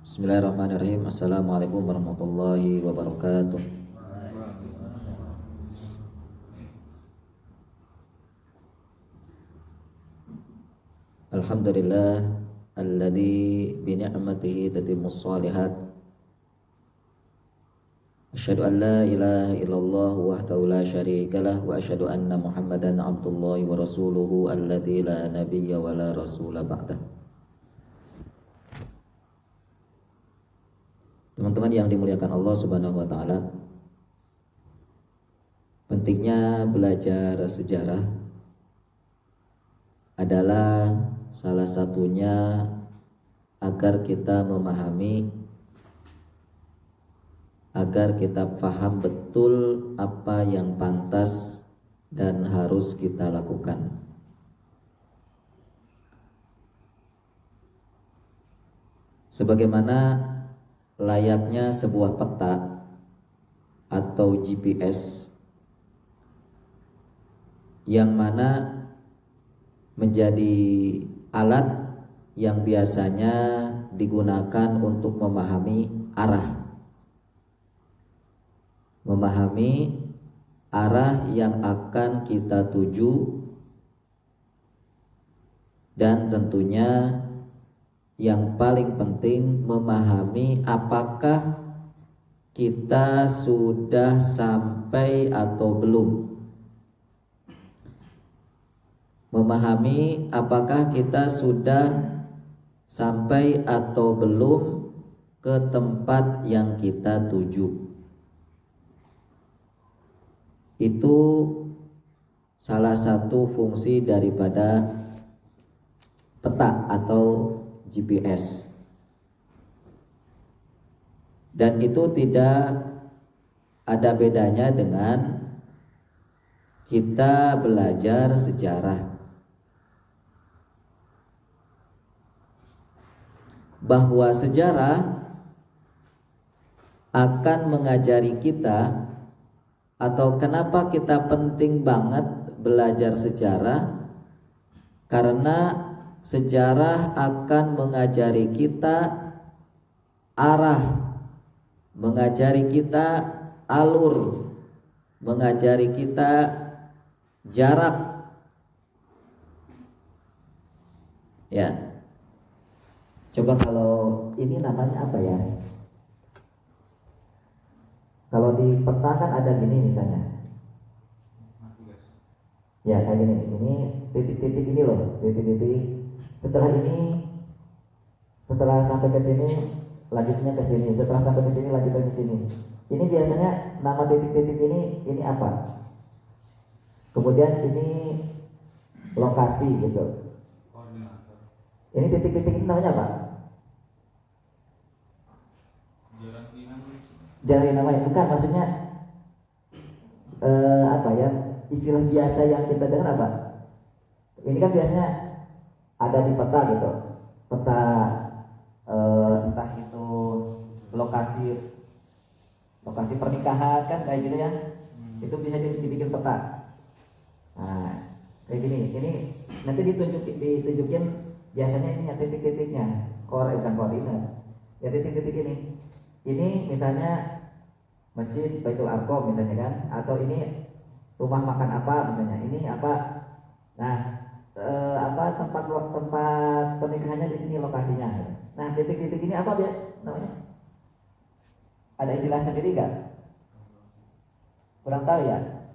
Bismillahirrahmanirrahim. Assalamualaikum warahmatullahi wabarakatuh. Alhamdulillah alladzi bi ni'matihi tatimmus shalihat. Asyhadu an la ilaha illallah wahdahu la syarikalah wa asyhadu anna Muhammadan abdullahi wa rasuluhu alladzi la nabiyya wa la rasula ba'dah. Teman-teman yang dimuliakan Allah Subhanahu wa taala, pentingnya belajar sejarah adalah salah satunya agar kita memahami, agar kita paham betul apa yang pantas dan harus kita lakukan. Sebagaimana layaknya sebuah peta atau GPS yang mana menjadi alat yang biasanya digunakan untuk memahami arah yang akan kita tuju, dan tentunya yang paling penting memahami apakah kita sudah sampai atau belum. Memahami apakah kita sudah sampai atau belum ke tempat yang kita tuju. Itu salah satu fungsi daripada peta atau GPS. Dan itu tidak ada bedanya dengan kita belajar sejarah. Bahwa sejarah akan mengajari kita, atau kenapa kita penting banget belajar sejarah, karena sejarah akan mengajari kita arah, mengajari kita alur, mengajari kita jarak. Ya. Coba kalau ini namanya apa ya? Kalau di peta kan ada gini misalnya. Ya kayak gini. Ini titik-titik ini loh, titik-titik. Setelah sampai ke sini, lanjutnya ke sini. Setelah sampai ke sini, lanjutnya ke sini. Ini biasanya nama titik-titik ini apa? Kemudian ini lokasi gitu. Ini titik-titik ini namanya apa? Jalan namanya, bukan, maksudnya apa ya, istilah biasa yang kita dengar apa? Ini kan biasanya ada di peta gitu, peta entah itu lokasi pernikahan kan kayak gitu ya, itu bisa dibikin peta. Nah kayak gini, ini nanti ditunjukin biasanya ini ya titik-titiknya, bukan koordinat, ya titik-titik ini misalnya masjid Baitul Arqam misalnya kan, atau ini rumah makan apa misalnya, ini apa. Nah tempat pernikahannya di sini lokasinya. Nah titik-titik ini apa ya namanya? Ada istilah sendiri nggak? Kurang tahu ya.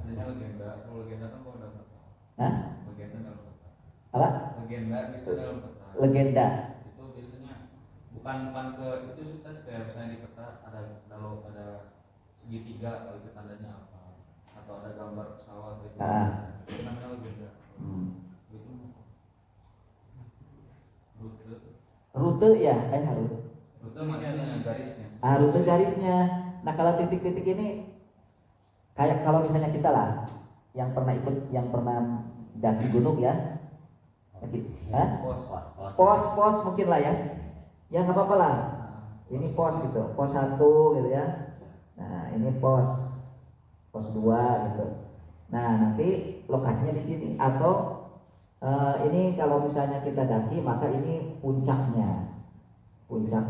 Adanya legenda, kalau legenda kan kalau dalam peta. Hah? Legenda dalam peta. Apa? Legenda bisa dalam peta. Legenda. Itu biasanya bukan ke itu sudah kayak misalnya di peta kalau ada segitiga, kalau itu tandanya apa, atau ada gambar pesawat gitu. Itu namanya legenda. Gitu. Rute ya, Rute maksudnya garisnya. Rute garisnya. Nah kalau titik-titik ini kayak kalau misalnya kita lah yang pernah daki gunung ya, pos mungkin lah ya, ya nggak apa-apa lah. Ini pos gitu, pos 1 gitu ya. Nah ini pos 2 gitu. Nah nanti lokasinya di sini, atau ini kalau misalnya kita daki maka ini puncaknya puncak.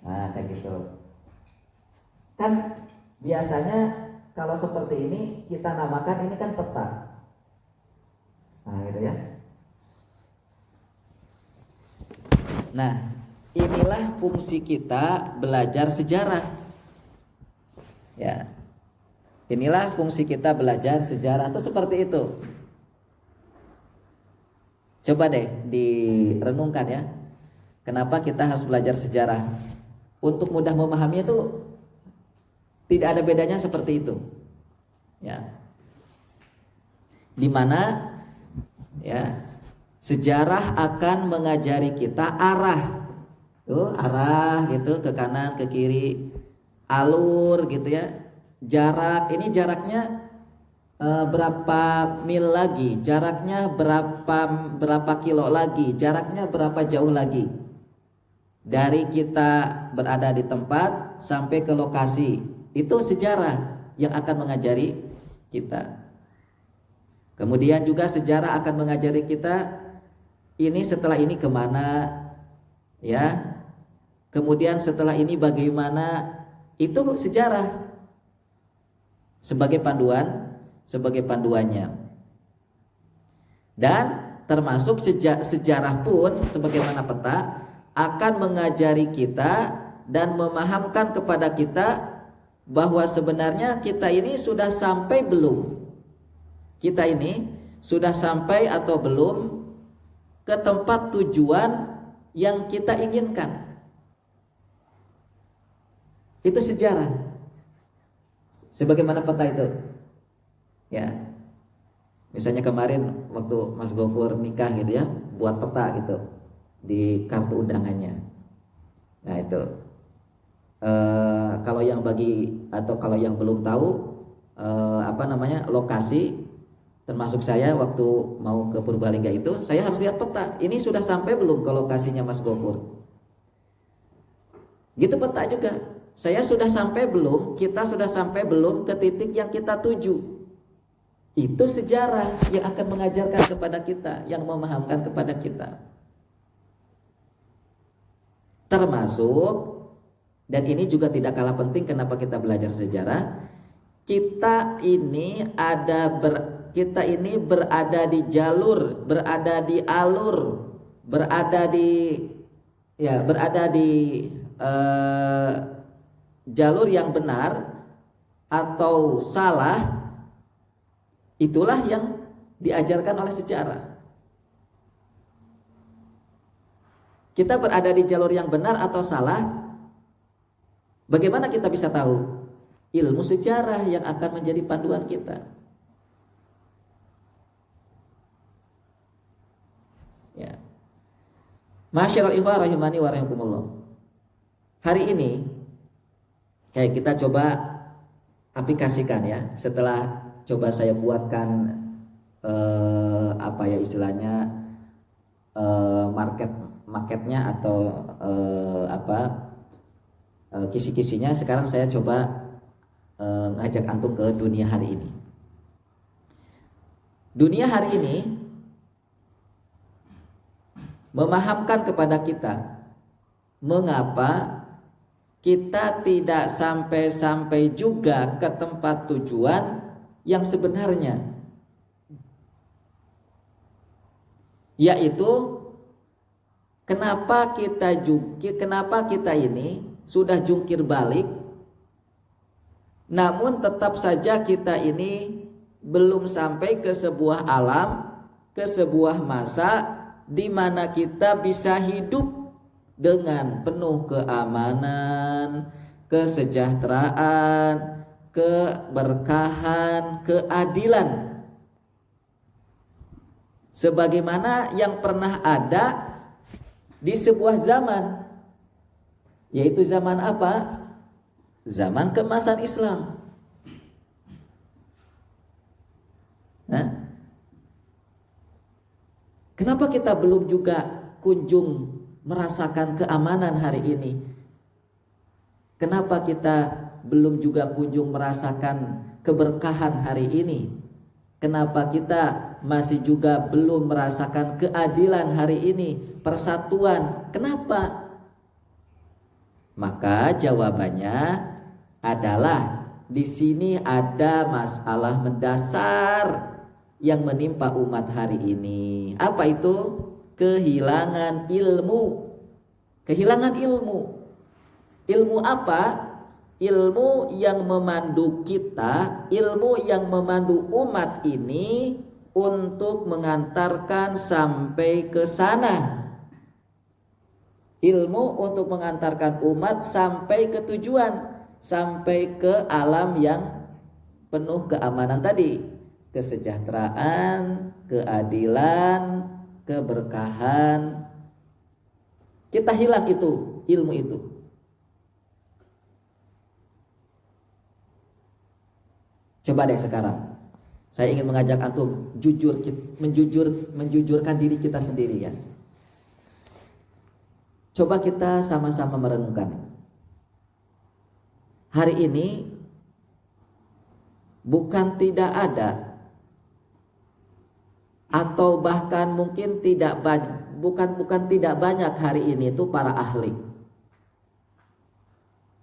Nah, kayak gitu. Kan biasanya kalau seperti ini kita namakan ini kan peta. Nah, gitu ya. Nah, inilah fungsi kita belajar sejarah. Ya. Inilah fungsi kita belajar sejarah itu seperti itu. Coba deh direnungkan ya. Kenapa kita harus belajar sejarah? Untuk mudah memahami itu tidak ada bedanya seperti itu. Ya. Dimana ya sejarah akan mengajari kita arah. Tuh, arah gitu ke kanan, ke kiri, alur gitu ya. Jarak, ini jaraknya berapa mil lagi, jaraknya berapa kilo lagi, jaraknya berapa jauh lagi. Dari kita berada di tempat sampai ke lokasi, itu sejarah yang akan mengajari kita. Kemudian juga sejarah akan mengajari kita ini setelah ini kemana, ya. Kemudian setelah ini bagaimana, itu sejarah sebagai panduannya. Dan termasuk sejarah pun sebagaimana peta akan mengajari kita dan memahamkan kepada kita bahwa sebenarnya kita ini sudah sampai belum, kita ini sudah sampai atau belum ke tempat tujuan yang kita inginkan. Itu sejarah sebagaimana peta itu. Ya. Misalnya kemarin waktu Mas Gofur nikah gitu ya, buat peta gitu di kartu undangannya. Nah itu kalau yang bagi atau kalau yang belum tahu lokasi, termasuk saya waktu mau ke Purbalingga itu, saya harus lihat peta. Ini sudah sampai belum ke lokasinya Mas Gofur? Gitu peta juga. Saya sudah sampai belum? Kita sudah sampai belum ke titik yang kita tuju? Itu sejarah yang akan mengajarkan kepada kita, yang memahamkan kepada kita. Termasuk, dan ini juga tidak kalah penting kenapa kita belajar sejarah, kita ini berada di jalur, berada di alur, berada di jalur yang benar atau salah. Itulah yang diajarkan oleh sejarah. Kita berada di jalur yang benar atau salah, bagaimana kita bisa tahu? Ilmu sejarah yang akan menjadi panduan kita. Ya. Masyarul ikhwah rahimani wa rahimakumullah. Hari ini kayak kita coba aplikasikan ya, setelah coba saya buatkan marketnya atau kisi-kisinya. Sekarang saya coba ngajak antum ke dunia hari ini. Dunia hari ini memahamkan kepada kita mengapa kita tidak sampai juga ke tempat tujuan yang sebenarnya, yaitu kenapa kita ini sudah jungkir balik, namun tetap saja kita ini belum sampai ke sebuah alam, ke sebuah masa di mana kita bisa hidup dengan penuh keamanan, kesejahteraan, keberkahan, keadilan, sebagaimana yang pernah ada di sebuah zaman, yaitu zaman apa? Zaman keemasan Islam. Nah, kenapa kita belum juga kunjung merasakan keamanan hari ini? Kenapa kita belum juga kunjung merasakan keberkahan hari ini? Kenapa kita masih juga belum merasakan keadilan hari ini, persatuan? Kenapa? Maka jawabannya adalah di sini ada masalah mendasar yang menimpa umat hari ini. Apa itu? Kehilangan ilmu. Kehilangan ilmu. Ilmu apa? Ilmu yang memandu kita, ilmu yang memandu umat ini untuk mengantarkan sampai ke sana. Ilmu untuk mengantarkan umat sampai ke tujuan, sampai ke alam yang penuh keamanan tadi, kesejahteraan, keadilan, keberkahan. Kita hilang itu, ilmu itu. Coba deh sekarang, saya ingin mengajak antum menjujurkan diri kita sendiri ya. Coba kita sama-sama merenungkan. Hari ini bukan tidak ada, atau bahkan mungkin tidak banyak, bukan tidak banyak hari ini itu para ahli.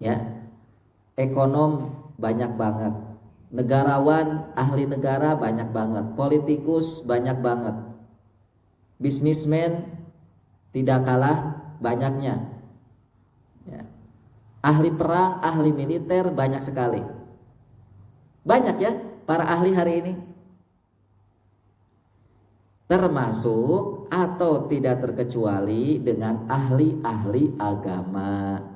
Ya. Ekonom banyak banget. Negarawan, ahli negara banyak banget, politikus banyak banget, bisnismen tidak kalah banyaknya, ya. Ahli perang, ahli militer banyak sekali. Banyak ya para ahli hari ini. Termasuk atau tidak terkecuali dengan ahli-ahli agama.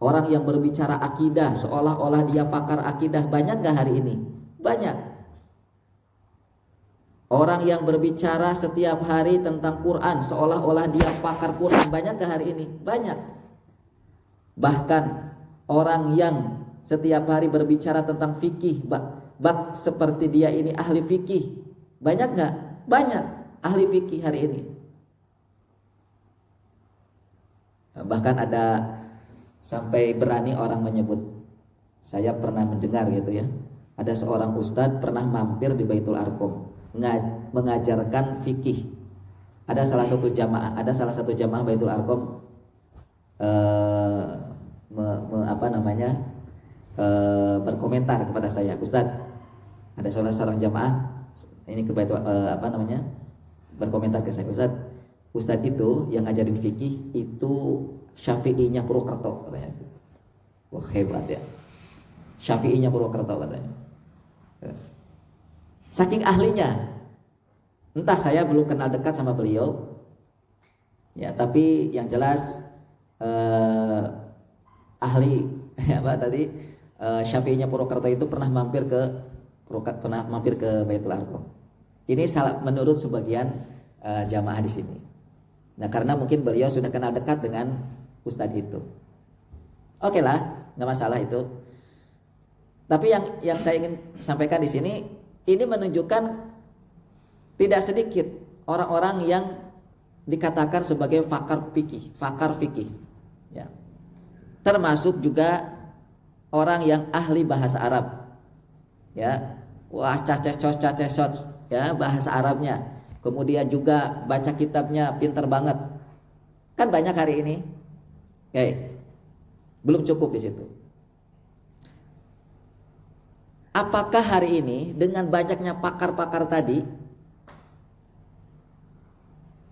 Orang yang berbicara akidah seolah-olah dia pakar akidah, banyak gak hari ini? Banyak. Orang yang berbicara setiap hari tentang Quran seolah-olah dia pakar Quran, banyak gak hari ini? Banyak. Bahkan orang yang setiap hari berbicara tentang fikih, bak seperti dia ini ahli fikih, banyak gak? Banyak ahli fikih hari ini. Bahkan ada sampai berani orang menyebut, saya pernah mendengar gitu ya, ada seorang ustadz pernah mampir di Baitul Arqam mengajarkan fikih. Ada salah satu jamaah Baitul Arqam berkomentar kepada saya, Ustadz, ada salah seorang jamaah ini ke Baitul berkomentar ke saya, Ustadz itu yang ngajarin fikih itu Syafi'inya Purwokerto katanya. Wah hebat ya, Syafi'inya Purwokerto katanya. Saking ahlinya. Entah, saya belum kenal dekat sama beliau. Ya, tapi yang jelas ahli Syafi'inya Purwokerto itu pernah mampir ke Baitul Arqam. Ini salah menurut sebagian jamaah di sini. Nah, karena mungkin beliau sudah kenal dekat dengan ustadz itu. Oke lah, nggak masalah itu. Tapi yang saya ingin sampaikan di sini, ini menunjukkan tidak sedikit orang-orang yang dikatakan sebagai pakar fikih, ya. Termasuk juga orang yang ahli bahasa Arab, ya. Wah, cacecos, ya bahasa Arabnya. Kemudian juga baca kitabnya pinter banget. Kan banyak hari ini. Oke. Belum cukup di situ. Apakah hari ini dengan banyaknya pakar-pakar tadi,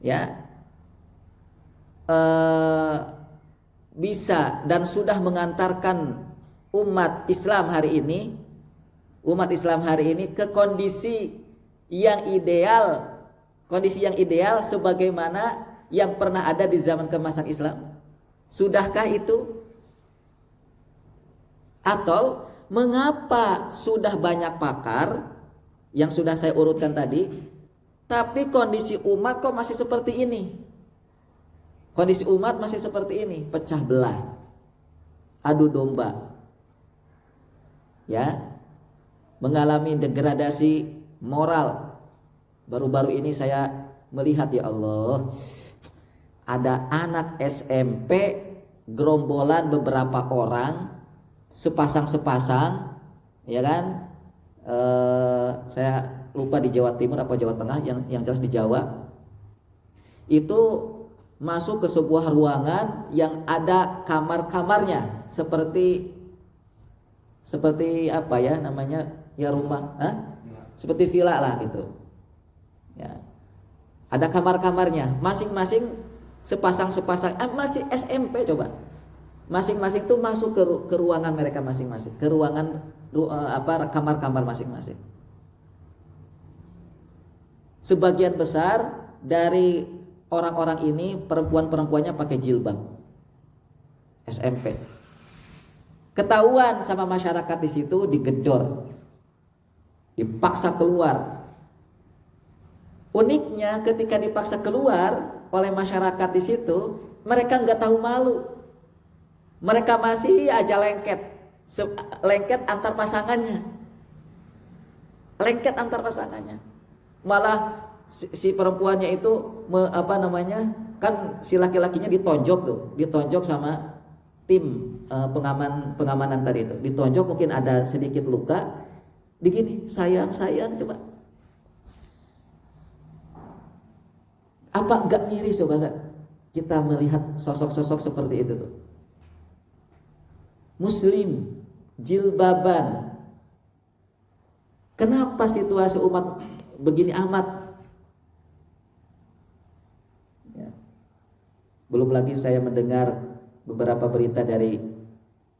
ya, bisa dan sudah mengantarkan umat Islam hari ini ke kondisi yang ideal sebagaimana yang pernah ada di zaman keemasan Islam? Sudahkah itu? Atau mengapa sudah banyak pakar yang sudah saya urutkan tadi, tapi kondisi umat kok masih seperti ini? Kondisi umat masih seperti ini, pecah belah, adu domba, ya, mengalami degradasi moral. Baru-baru ini saya melihat, ya Allah, ada anak SMP gerombolan beberapa orang sepasang, ya kan, saya lupa di Jawa Timur apa Jawa Tengah, yang jelas di Jawa, itu masuk ke sebuah ruangan yang ada kamar-kamarnya seperti apa ya namanya, ya rumah, seperti villa lah gitu ya. Ada kamar-kamarnya masing-masing, sepasang masih SMP coba, masing-masing tuh masuk ke ruangan mereka masing-masing, ke ruangan kamar-kamar masing-masing. Sebagian besar dari orang-orang ini perempuannya pakai jilbab, SMP. Ketahuan sama masyarakat di situ, digedor, dipaksa keluar. Uniknya ketika dipaksa keluar oleh masyarakat di situ, mereka nggak tahu malu. Mereka masih aja lengket antar pasangannya. Lengket antar pasangannya. Malah si perempuannya itu kan si laki-lakinya ditonjok sama tim pengamanan tadi itu. Ditonjok, mungkin ada sedikit luka. Begini, sayang coba. Apa enggak miris coba kita melihat sosok-sosok seperti itu tuh? Muslim, jilbaban. Kenapa situasi umat begini amat? Ya. Belum lagi saya mendengar beberapa berita dari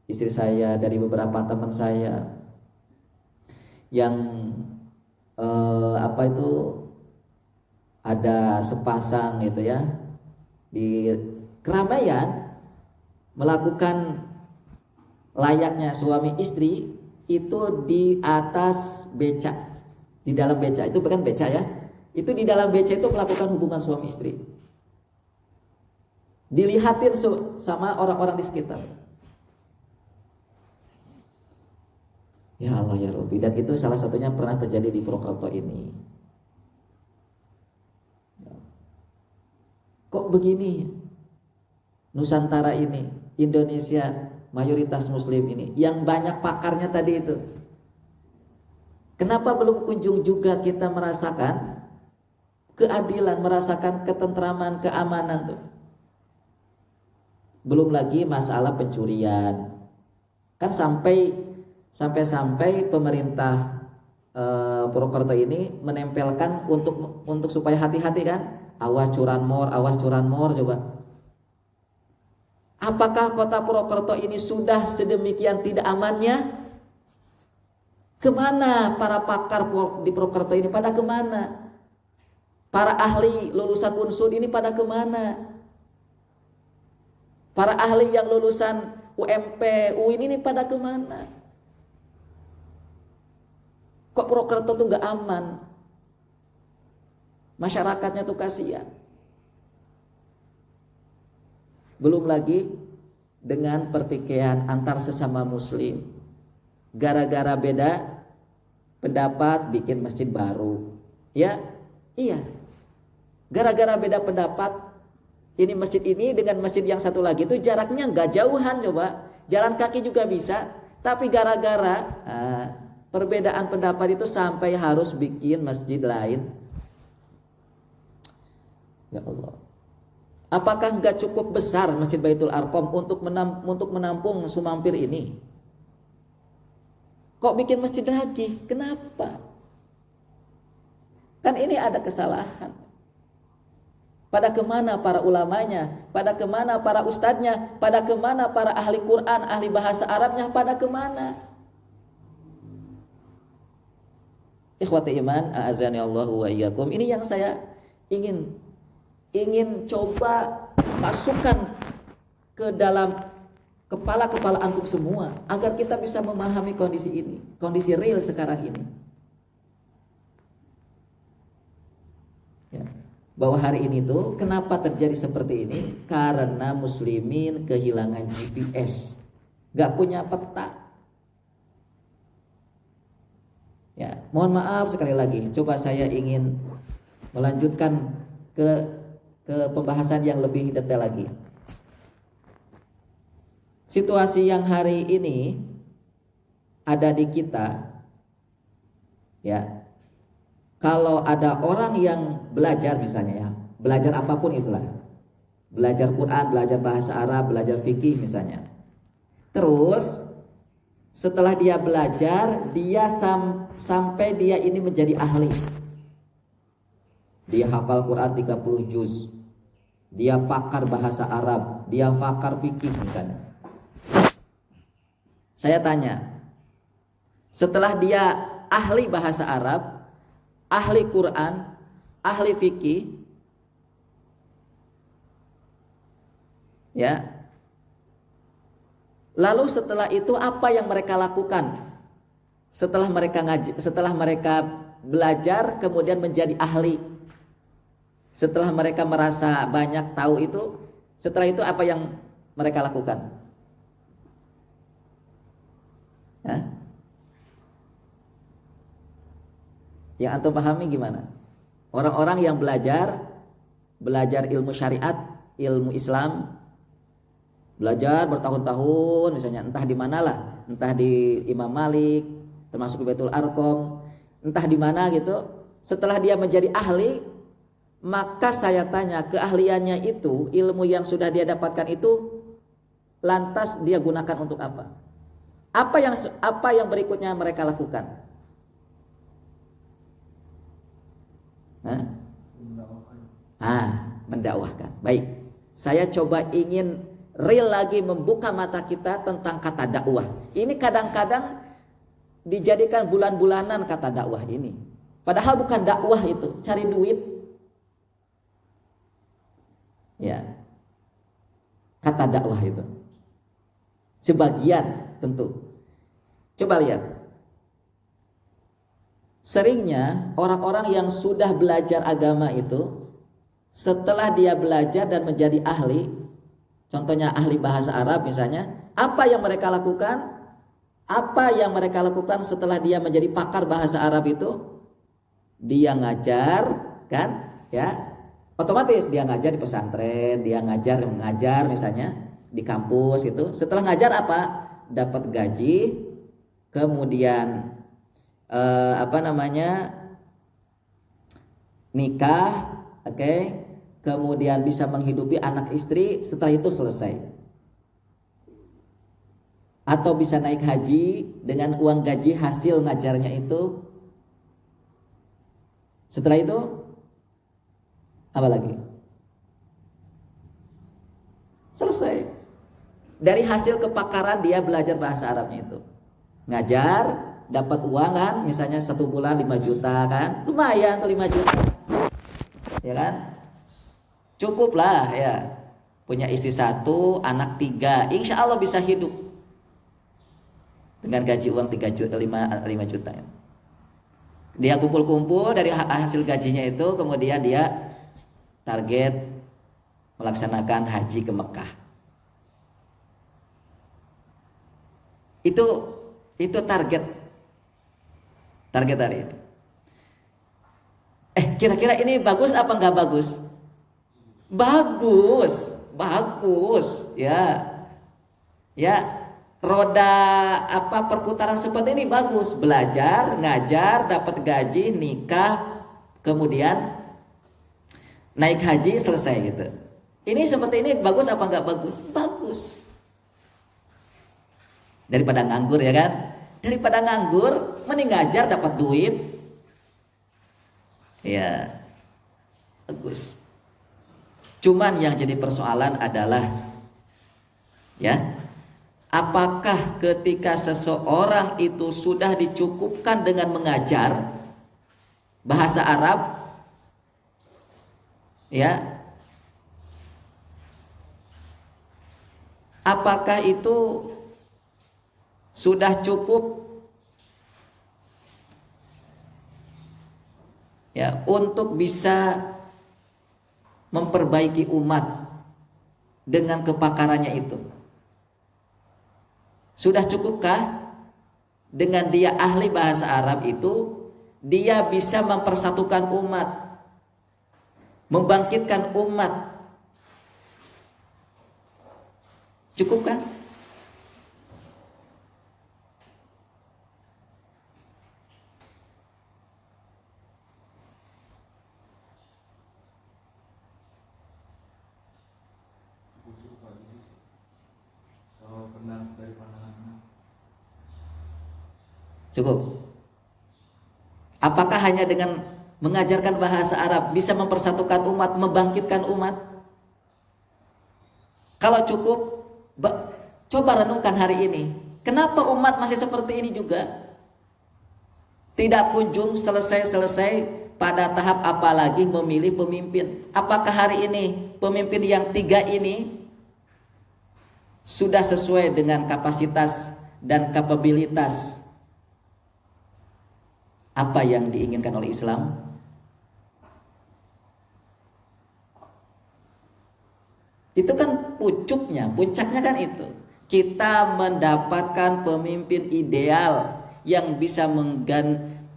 istri saya, dari beberapa teman saya yang ada sepasang gitu ya, di keramaian melakukan layaknya suami istri itu di atas beca, di dalam beca, itu bukan beca ya, itu di dalam beca itu melakukan hubungan suami istri, dilihatin sama orang-orang di sekitar. Ya Allah ya Rabbi, dan itu salah satunya pernah terjadi di Purwokerto ini. Kok begini? Nusantara ini, Indonesia mayoritas muslim ini, yang banyak pakarnya tadi itu. Kenapa belum kunjung juga kita merasakan keadilan, merasakan ketentraman, keamanan tuh? Belum lagi masalah pencurian. Kan sampai pemerintah Purwokerto ini menempelkan untuk supaya hati-hati kan, awas curanmor coba. Apakah kota Purwokerto ini sudah sedemikian tidak amannya? Kemana para pakar di Purwokerto ini, pada kemana? Para ahli lulusan Unsud ini pada kemana? Para ahli yang lulusan UMP, UIN ini pada kemana? Kok Purwokerto tuh gak aman? Masyarakatnya tuh kasihan. Belum lagi dengan pertikaian antar sesama muslim. Gara-gara beda pendapat bikin masjid baru. Ya, iya. Gara-gara beda pendapat, ini masjid ini dengan masjid yang satu lagi itu jaraknya gak jauhan coba. Jalan kaki juga bisa. Tapi gara-gara perbedaan pendapat itu sampai harus bikin masjid lain. Ya Allah, apakah nggak cukup besar Masjid Baitul Arqam untuk menampung Sumampir ini? Kok bikin masjid lagi? Kenapa? Kan ini ada kesalahan. Pada kemana para ulamanya? Pada kemana para ustadznya? Pada kemana para ahli Quran, ahli bahasa Arabnya? Pada kemana? Ikhwati iman, a'azani Allahu wa iyyakum. Ini yang saya ingin coba masukkan ke dalam kepala antum semua, agar kita bisa memahami kondisi ini, kondisi real sekarang ini. Ya, bahwa hari ini tuh kenapa terjadi seperti ini? Karena muslimin kehilangan GPS, gak punya peta. Ya, mohon maaf sekali lagi. Coba saya ingin melanjutkan ke pembahasan yang lebih detail lagi. Situasi yang hari ini ada di kita Ya. Kalau ada orang yang belajar misalnya ya, belajar apapun itulah. Belajar Quran, belajar bahasa Arab, belajar fikih misalnya. Terus setelah dia belajar, dia sampai dia ini menjadi ahli. Dia hafal Quran 30 juz. Dia pakar bahasa Arab, dia pakar fikih misalnya. Saya tanya, setelah dia ahli bahasa Arab, ahli Quran, ahli fikih, ya. Lalu setelah itu apa yang mereka lakukan? Setelah mereka belajar kemudian menjadi ahli. Setelah mereka merasa banyak tahu itu, setelah itu apa yang mereka lakukan? Hah? Yang antum pahami gimana? Orang-orang yang belajar ilmu syariat, ilmu Islam, belajar bertahun-tahun misalnya, entah di manalah, entah di Imam Malik, termasuk Baitul Arqam, entah di mana gitu. Setelah dia menjadi ahli, maka saya tanya, keahliannya itu, ilmu yang sudah dia dapatkan itu, lantas dia gunakan untuk apa? Apa yang berikutnya mereka lakukan? Mendakwahkan. Baik. Saya coba ingin real lagi membuka mata kita tentang kata dakwah. Ini kadang-kadang dijadikan bulan-bulanan kata dakwah ini. Padahal bukan dakwah itu, cari duit. Ya. Kata dakwah itu. Sebagian tentu. Coba lihat. Seringnya orang-orang yang sudah belajar agama itu, setelah dia belajar dan menjadi ahli, contohnya ahli bahasa Arab misalnya, apa yang mereka lakukan? Apa yang mereka lakukan setelah dia menjadi pakar bahasa Arab itu? Dia ngajar, kan? Ya. Otomatis dia ngajar di pesantren, dia mengajar misalnya di kampus itu. Setelah ngajar apa? Dapat gaji, kemudian nikah, oke, kemudian bisa menghidupi anak istri. Setelah itu selesai. Atau bisa naik haji dengan uang gaji hasil ngajarnya itu. Setelah itu apa lagi? Selesai. Dari hasil kepakaran dia belajar bahasa Arabnya itu. Ngajar, dapat uang kan, misalnya 1 bulan 5 juta kan. Lumayan tuh 5 juta. Ya kan? Cukup lah ya. Punya istri 1, anak 3. Insya Allah bisa hidup. Dengan gaji uang 5 juta. Dia kumpul-kumpul dari hasil gajinya itu, kemudian dia target melaksanakan haji ke Mekah. Itu target hari ini. Kira-kira ini bagus apa enggak bagus? Bagus ya. Roda perputaran seperti ini bagus. Belajar, ngajar, dapat gaji, nikah, kemudian naik haji, selesai gitu. Ini seperti ini bagus apa enggak bagus? Bagus. Daripada nganggur ya kan? Daripada nganggur, mending ngajar dapat duit. Ya. Bagus. Cuman yang jadi persoalan adalah ya, apakah ketika seseorang itu sudah dicukupkan dengan mengajar bahasa Arab, ya, apakah itu sudah cukup ya untuk bisa memperbaiki umat dengan kepakarannya itu? Sudah cukupkah dengan dia ahli bahasa Arab itu dia bisa mempersatukan umat, membangkitkan umat? Cukupkah? dari pandangan. Cukup. Apakah hanya dengan mengajarkan bahasa Arab bisa mempersatukan umat, membangkitkan umat? Kalau cukup, coba renungkan hari ini. Kenapa umat masih seperti ini juga? Tidak kunjung selesai pada tahap apalagi memilih pemimpin. Apakah hari ini pemimpin yang 3 ini sudah sesuai dengan kapasitas dan kapabilitas apa yang diinginkan oleh Islam? Itu kan puncaknya kan itu. Kita mendapatkan pemimpin ideal yang bisa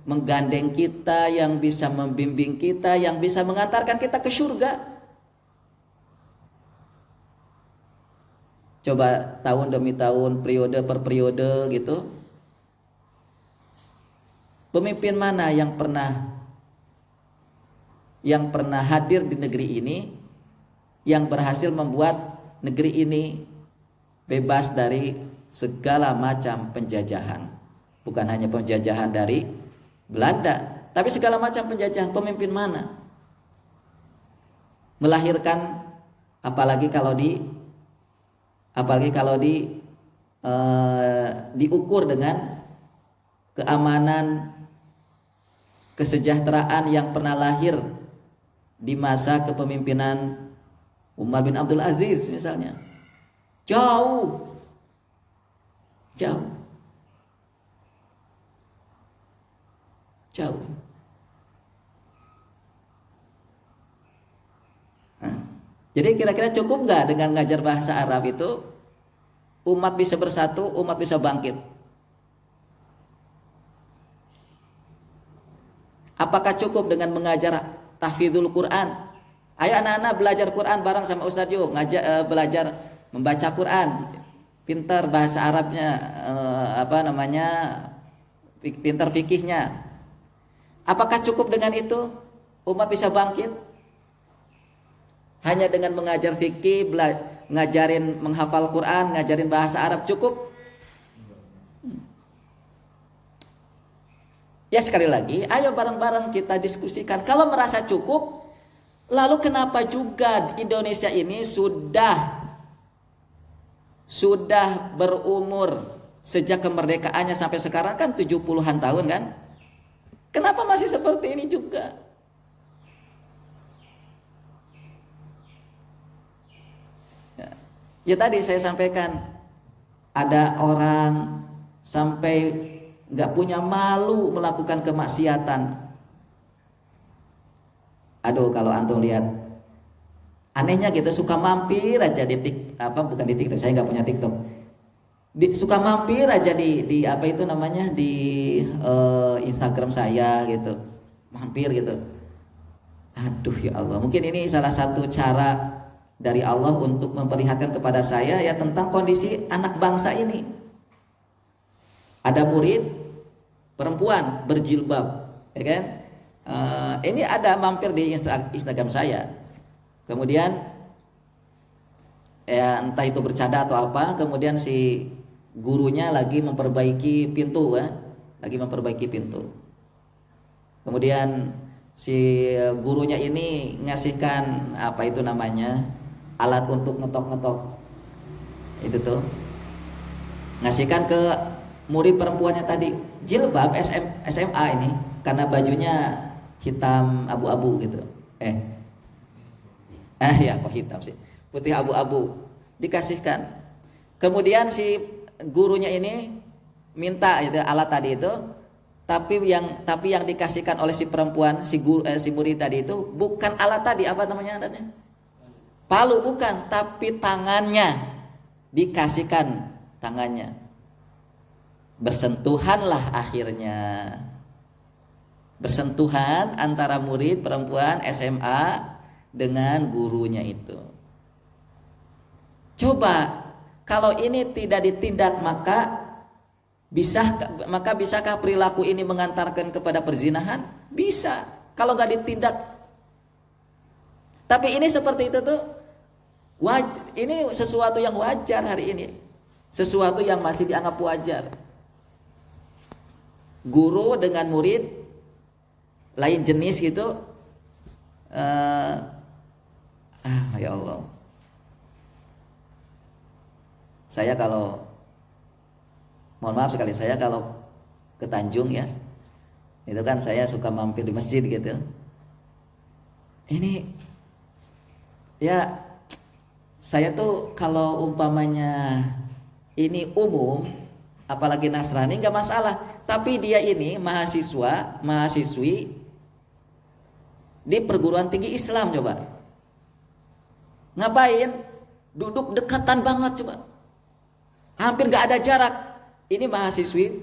menggandeng kita, yang bisa membimbing kita, yang bisa mengantarkan kita ke surga. Coba tahun demi tahun, periode per periode gitu. Pemimpin mana yang pernah hadir di negeri ini, yang berhasil membuat negeri ini bebas dari segala macam penjajahan. Bukan hanya penjajahan dari Belanda, tapi segala macam penjajahan. Pemimpin mana? Melahirkan, apalagi kalau diukur dengan keamanan, kesejahteraan yang pernah lahir di masa kepemimpinan Umar bin Abdul Aziz misalnya. Jauh. Jadi kira-kira cukup nggak dengan ngajar bahasa Arab itu umat bisa bersatu, umat bisa bangkit? Apakah cukup dengan mengajar tahfidzul Quran? Ayo anak-anak belajar Quran bareng sama Ustadz yuk, belajar membaca Quran. Pintar bahasa Arabnya, pintar fikihnya. Apakah cukup dengan itu umat bisa bangkit? Hanya dengan mengajar fikih, ngajarin menghafal Quran, ngajarin bahasa Arab cukup? Ya sekali lagi, ayo bareng-bareng kita diskusikan. Kalau merasa cukup, lalu kenapa juga Indonesia ini sudah berumur sejak kemerdekaannya sampai sekarang kan 70-an tahun kan? Kenapa masih seperti ini juga? Ya tadi saya sampaikan, ada orang sampai nggak punya malu melakukan kemaksiatan. Aduh, kalau antum lihat, anehnya gitu, suka mampir aja di bukan di TikTok, saya nggak punya TikTok. Suka mampir aja di Instagram saya gitu, mampir gitu. Aduh ya Allah, mungkin ini salah satu cara dari Allah untuk memperlihatkan kepada saya ya tentang kondisi anak bangsa ini. Ada murid perempuan berjilbab, ya kan? Ini ada mampir di Instagram saya. Kemudian ya entah itu bercanda atau apa, kemudian si gurunya lagi memperbaiki pintu ya, Kemudian si gurunya ini ngasihkan alat untuk ngetok-ngetok. Itu tuh. Ngasihkan ke murid perempuannya tadi, jilbab SMA ini karena bajunya hitam abu-abu gitu. Ya kok hitam sih, putih abu-abu, dikasihkan. Kemudian si gurunya ini minta itu alat tadi itu, tapi yang dikasihkan oleh si perempuan, si murid tadi itu bukan alat tadi, apa namanya alatnya? Palu bukan, tapi tangannya dikasihkan, tangannya. Bersentuhanlah akhirnya. Bersentuhan antara murid perempuan SMA dengan gurunya itu. Coba kalau ini tidak ditindak maka bisakah perilaku ini mengantarkan kepada perzinahan? Bisa, kalau nggak ditindak. Tapi ini seperti itu tuh, ini sesuatu yang wajar hari ini. sesuatu yang masih dianggap wajar. Guru dengan murid lain jenis gitu, ya Allah. Saya kalau, mohon maaf sekali, saya kalau ke Tanjung ya, itu kan saya suka mampir di masjid gitu. Ini ya, saya tuh kalau umpamanya ini umum, apalagi Nasrani nggak masalah. Tapi dia ini mahasiswi di perguruan tinggi Islam, coba. Ngapain? Duduk dekatan banget, coba. Hampir nggak ada jarak. Ini mahasiswi,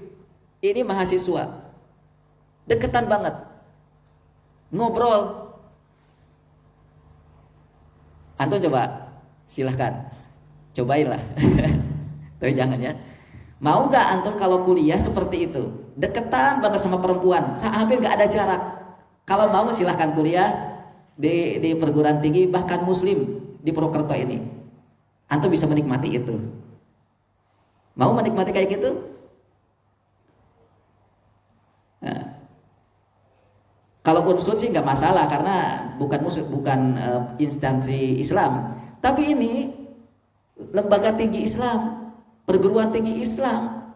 ini mahasiswa. Dekatan banget. Ngobrol. Antum coba, silahkan. Cobainlah. Tapi jangan ya. Mau nggak antum kalau kuliah seperti itu, deketan banget sama perempuan, hampir nggak ada jarak. Kalau mau silahkan kuliah di perguruan tinggi, bahkan Muslim di Purwokerto ini, antum bisa menikmati itu. Mau menikmati kayak gitu? Nah, kalau unsur sih nggak masalah karena bukan instansi Islam, tapi ini lembaga tinggi Islam. Perguruan tinggi Islam,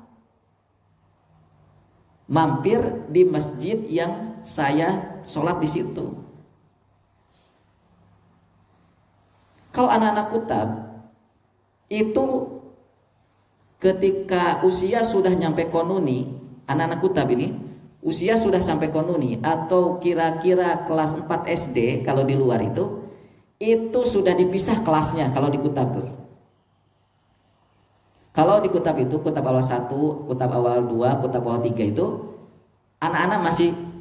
mampir di masjid yang saya sholat di situ. Kalau anak-anak kutab itu ketika usia sudah nyampe konuni, anak-anak kutab ini usia sudah sampai konuni atau kira-kira kelas 4 SD, kalau di luar itu sudah dipisah kelasnya kalau di kutab tuh. Kalau di kutab itu, kutab awal 1, kutab awal 2, kutab awal 3 itu anak-anak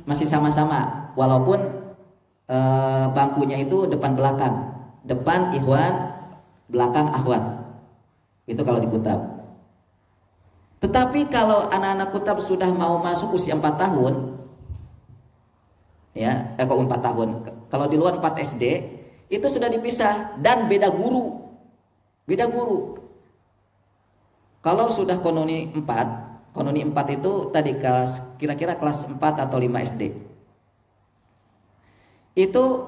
masih sama-sama, walaupun bangkunya itu depan belakang. Depan ikhwan, belakang akhwat. Itu kalau di kutab. Tetapi kalau anak-anak kutab sudah mau masuk usia 4 tahun, ya, kok 4 tahun. Kalau di luar 4 SD, itu sudah dipisah dan beda guru. Beda guru. Kalau sudah kononi 4 itu tadi kira-kira kelas 4 atau 5 SD. Itu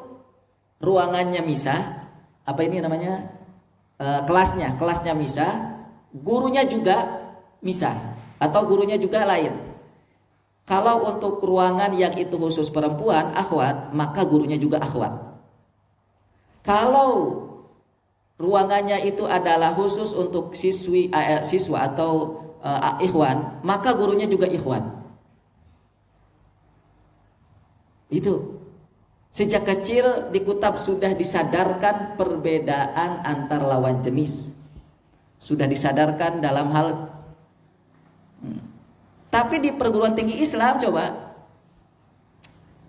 ruangannya misah, apa ini namanya? Kelasnya misah, gurunya juga misah atau gurunya juga lain. Kalau untuk ruangan yang itu khusus perempuan, akhwat, maka gurunya juga akhwat. Kalau ruangannya itu adalah khusus untuk siswa atau ikhwan, maka gurunya juga ikhwan. Itu sejak kecil di kutab sudah disadarkan perbedaan antar lawan jenis, sudah disadarkan dalam hal. Tapi di perguruan tinggi Islam, coba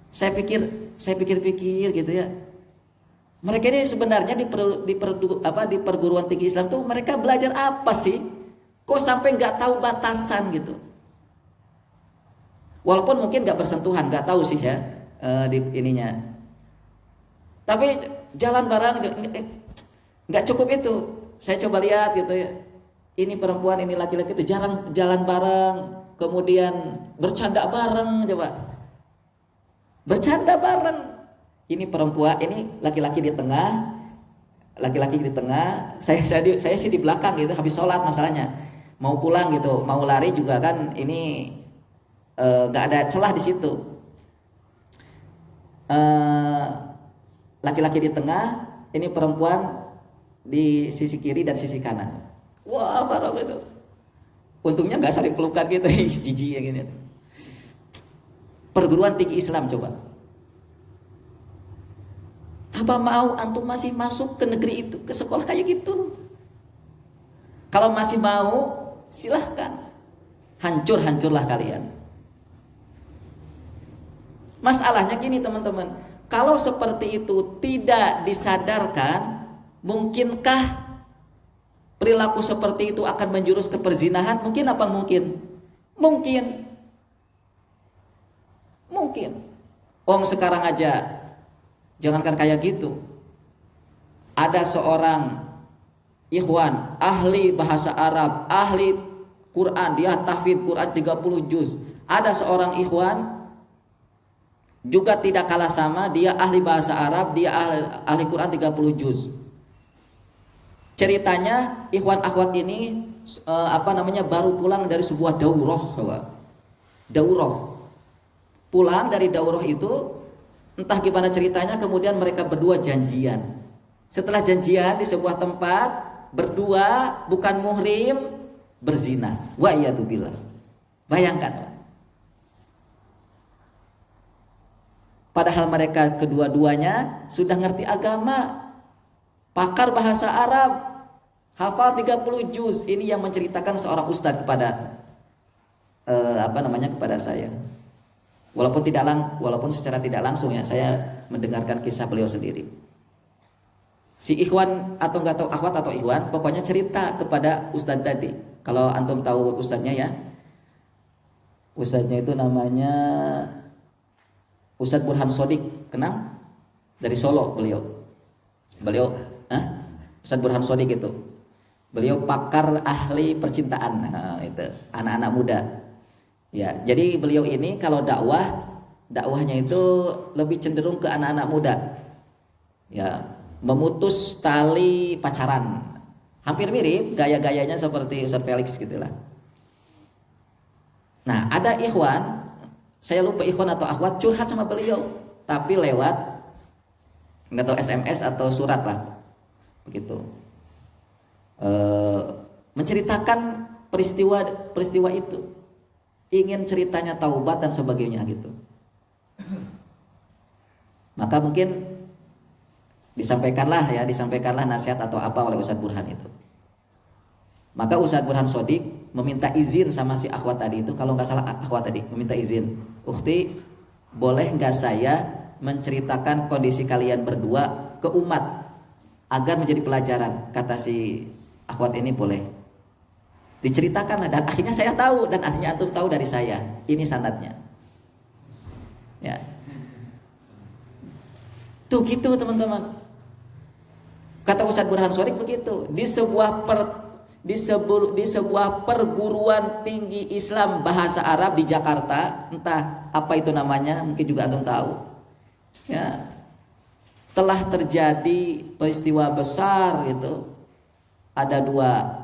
saya pikir-pikir gitu ya. Mereka ini sebenarnya di perguruan tinggi Islam tuh mereka belajar apa sih? Kok sampai nggak tahu batasan gitu? Walaupun mungkin nggak bersentuhan, nggak tahu sih ya di ininya. Tapi jalan bareng nggak cukup itu. Saya coba lihat gitu ya. Ini perempuan, ini laki-laki itu jarang jalan bareng, kemudian bercanda bareng, coba. Bercanda bareng. Ini perempuan, ini laki-laki di tengah, saya sih di belakang gitu, habis sholat masalahnya, mau pulang gitu, mau lari juga kan, ini nggak ada celah di situ. Laki-laki di tengah, ini perempuan di sisi kiri dan sisi kanan. Wah, parah itu. Untungnya nggak saling pelukan gitu, jijik ya gini. Perguruan tinggi Islam, coba. Apa mau antum masih masuk ke negeri itu, ke sekolah kayak gitu? Kalau masih mau, silahkan. Hancur-hancurlah kalian. Masalahnya gini teman-teman, kalau seperti itu tidak disadarkan, mungkinkah perilaku seperti itu akan menjurus ke perzinahan? Mungkin apa mungkin? Mungkin. Sekarang aja jangankan kayak gitu. Ada seorang ikhwan ahli bahasa Arab, ahli Quran, dia tahfidz Quran 30 juz. Ada seorang ikhwan juga tidak kalah sama, dia ahli bahasa Arab, dia ahli Quran 30 juz. Ceritanya ikhwan akhwat ini baru pulang dari sebuah daurah. Pulang dari daurah itu, entah gimana ceritanya, kemudian mereka berdua janjian. Setelah janjian di sebuah tempat, berdua bukan muhrim, berzina. Wa iyadzubillah. Bayangkan. Padahal mereka kedua-duanya sudah ngerti agama, pakar bahasa Arab, hafal 30 juz. Ini yang menceritakan seorang ustadz kepada kepada saya. Walaupun secara tidak langsung ya, saya mendengarkan kisah beliau sendiri. Si ikhwan atau nggak tahu akhwat atau ikhwan, pokoknya cerita kepada ustadz tadi. Kalau antum tahu ustadznya ya, ustadznya itu namanya Ustadz Burhan Sodik, kenal? Dari Solo beliau. Ustadz Burhan Sodik itu. Beliau pakar ahli percintaan. Nah, itu anak-anak muda. Ya, jadi beliau ini kalau dakwahnya itu lebih cenderung ke anak-anak muda. Ya, memutus tali pacaran. Hampir mirip gaya-gayanya seperti Ustadz Felix gitulah. Nah, ada ikhwan, saya lupa ikhwan atau akhwat, curhat sama beliau, tapi lewat nggak tahu SMS atau surat lah, begitu. Menceritakan peristiwa itu, ingin ceritanya taubat dan sebagainya gitu. Maka mungkin disampaikanlah nasihat atau apa oleh Ustadz Burhan itu. Maka Ustadz Burhan Sodik meminta izin sama si akhwat tadi itu, kalau nggak salah akhwat tadi meminta izin, "Ukhti, boleh nggak saya menceritakan kondisi kalian berdua ke umat agar menjadi pelajaran?" Kata si akhwat ini, boleh. Diceritakan, dan akhirnya saya tahu, dan akhirnya antum tahu dari saya. Ini sanadnya. Ya. Tuh gitu teman-teman. Kata Ustadz Burhan Sodik begitu, di sebuah perguruan tinggi Islam bahasa Arab di Jakarta, entah apa itu namanya, mungkin juga antum tahu. Ya. Telah terjadi peristiwa besar itu. Ada 2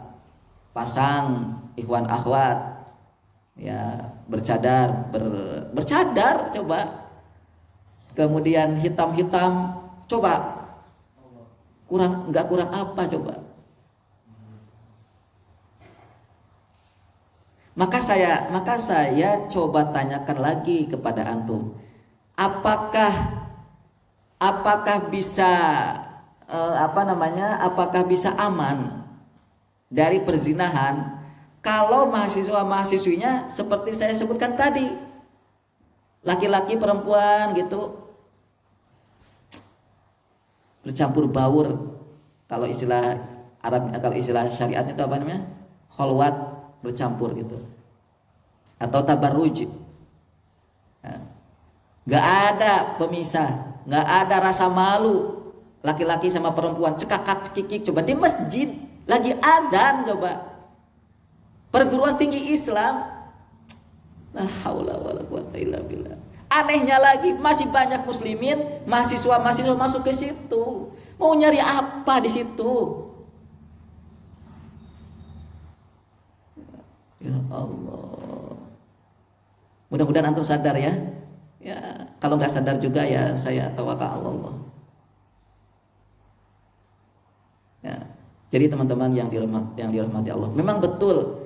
pasang ikhwan akhwat, ya, bercadar coba. Kemudian hitam-hitam, coba. Nggak kurang apa coba. Maka saya coba tanyakan lagi kepada antum, apakah bisa apakah bisa aman dari perzinahan kalau mahasiswa-mahasiswinya seperti saya sebutkan tadi, laki-laki perempuan gitu, bercampur baur. Kalau istilah Arab, kalau istilah syariatnya itu apa namanya? Kholwat, bercampur gitu. Atau tabarruj. Gak ada pemisah, gak ada rasa malu laki-laki sama perempuan, cekakak cekikik. Coba di masjid lagi adzan, coba perguruan tinggi Islam, la haula wala quwata illa billah. Anehnya lagi, masih banyak muslimin, mahasiswa masuk ke situ. Mau nyari apa di situ? Ya Allah. Mudah-mudahan antum sadar ya. Ya, kalau nggak sadar juga ya saya tawakal Allah. Ya. Jadi teman-teman yang dirahmati Allah, memang betul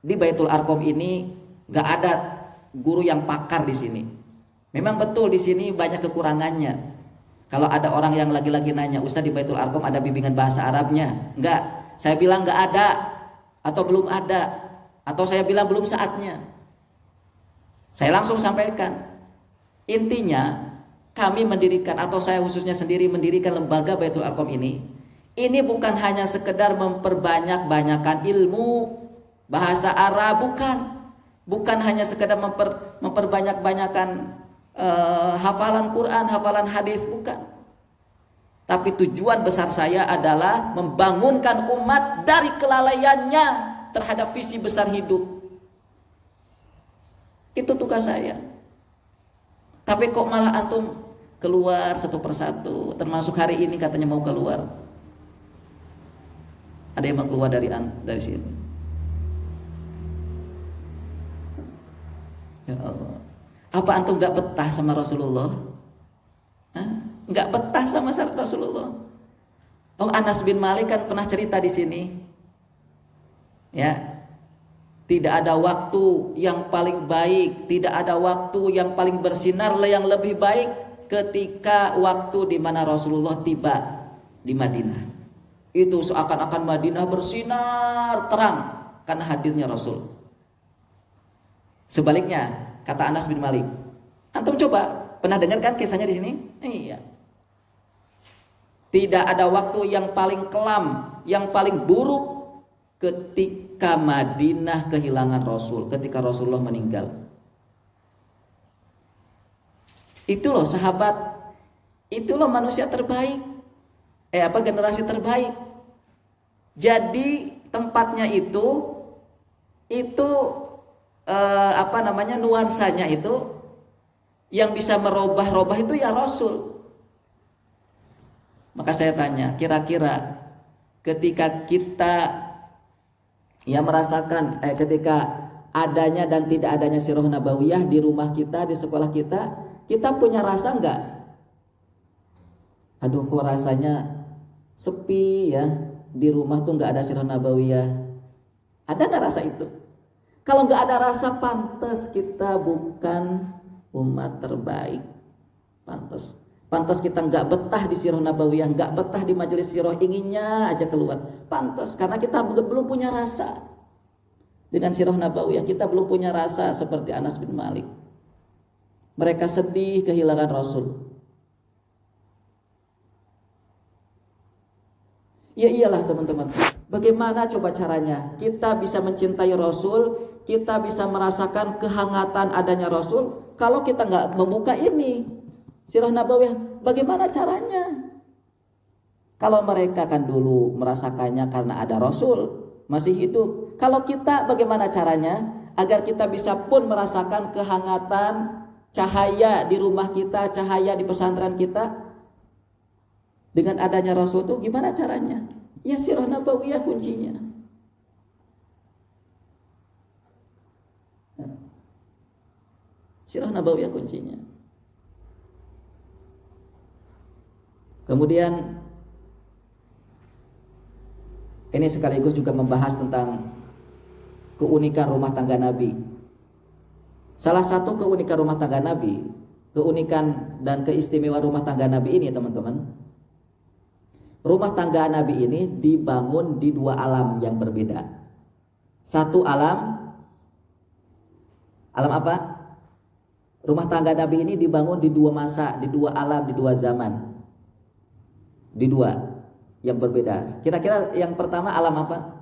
di Baitul Arqam ini nggak ada guru yang pakar di sini. Memang betul di sini banyak kekurangannya. Kalau ada orang yang lagi-lagi nanya, "Ustaz, di Baitul Arqam ada bimbingan bahasa Arabnya?" Enggak. Saya bilang enggak ada, atau belum ada, atau saya bilang belum saatnya. Saya langsung sampaikan. Intinya, kami mendirikan, atau saya khususnya sendiri mendirikan lembaga Baitul Arqam ini bukan hanya sekedar memperbanyak-banyakan ilmu bahasa Arab, bukan hanya sekedar memperbanyak-banyakan hafalan Quran, hafalan hadis, bukan. Tapi tujuan besar saya adalah membangunkan umat dari kelalaiannya terhadap visi besar hidup. Itu tugas saya. Tapi kok malah antum keluar satu persatu, termasuk hari ini katanya mau keluar. Ada yang mau keluar dari sini. Ya Allah. Apa antum gak betah sama Rasulullah? Hah? Gak betah sama Rasulullah? Oh, Anas bin Malik kan pernah cerita di sini. Ya. Tidak ada waktu yang paling baik, tidak ada waktu yang paling bersinar yang lebih baik ketika waktu di mana Rasulullah tiba di Madinah. Itu seakan-akan Madinah bersinar terang karena hadirnya Rasul. Sebaliknya, kata Anas bin Malik, antum coba pernah dengar kan kisahnya di sini? Iya. Tidak ada waktu yang paling kelam, yang paling buruk ketika Madinah kehilangan Rasul, ketika Rasulullah meninggal. Itu loh sahabat, itu loh manusia terbaik. Generasi terbaik. Jadi tempatnya itu nuansanya itu yang bisa merubah-rubah itu ya Rasul. Maka saya tanya, kira-kira ketika kita merasakan ketika adanya dan tidak adanya sirah nabawiyah di rumah kita, di sekolah kita punya rasa enggak? Aduh, kok rasanya sepi ya, di rumah tuh enggak ada sirah nabawiyah. Ada enggak rasa itu? Kalau enggak ada rasa, pantas kita bukan umat terbaik. Pantas kita enggak betah di sirah nabawiyah, enggak betah di majelis sirah, inginnya aja keluar. Pantas karena kita belum punya rasa. Dengan sirah nabawiyah kita belum punya rasa seperti Anas bin Malik. Mereka sedih kehilangan Rasul. Ya iyalah teman-teman. Bagaimana coba caranya kita bisa mencintai Rasul, kita bisa merasakan kehangatan adanya Rasul kalau kita nggak membuka ini sirah nabawiyah? Bagaimana caranya? Kalau mereka kan dulu merasakannya karena ada Rasul masih hidup. Kalau kita bagaimana caranya agar kita bisa pun merasakan kehangatan cahaya di rumah kita, cahaya di pesantren kita dengan adanya Rasul itu gimana caranya? Ya sirah nabawiyah kuncinya. Sirah nabawiyah kuncinya. Kemudian ini sekaligus juga membahas tentang keunikan rumah tangga Nabi. Salah satu keunikan rumah tangga Nabi, keunikan dan keistimewaan rumah tangga Nabi ini teman-teman, rumah tangga Nabi ini dibangun di dua alam yang berbeda. Satu alam apa? Rumah tangga Nabi ini dibangun di dua masa, di dua alam, di dua zaman. Di dua yang berbeda. Kira-kira yang pertama alam apa?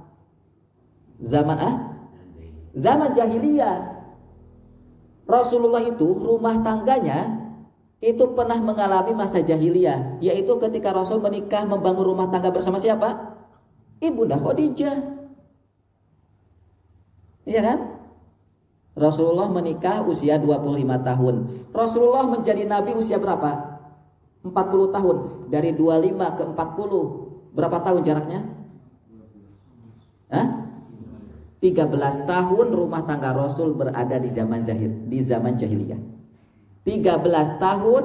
Zaman jahiliyah. Rasulullah itu rumah tangganya itu pernah mengalami masa jahiliyah, yaitu ketika Rasul menikah membangun rumah tangga bersama siapa? Ibunda Khadijah. Iya kan? Rasulullah menikah usia 25 tahun. Rasulullah menjadi nabi usia berapa? 40 tahun. Dari 25 ke 40 berapa tahun jaraknya? 13 tahun rumah tangga Rasul berada di zaman jahiliyah. 13 tahun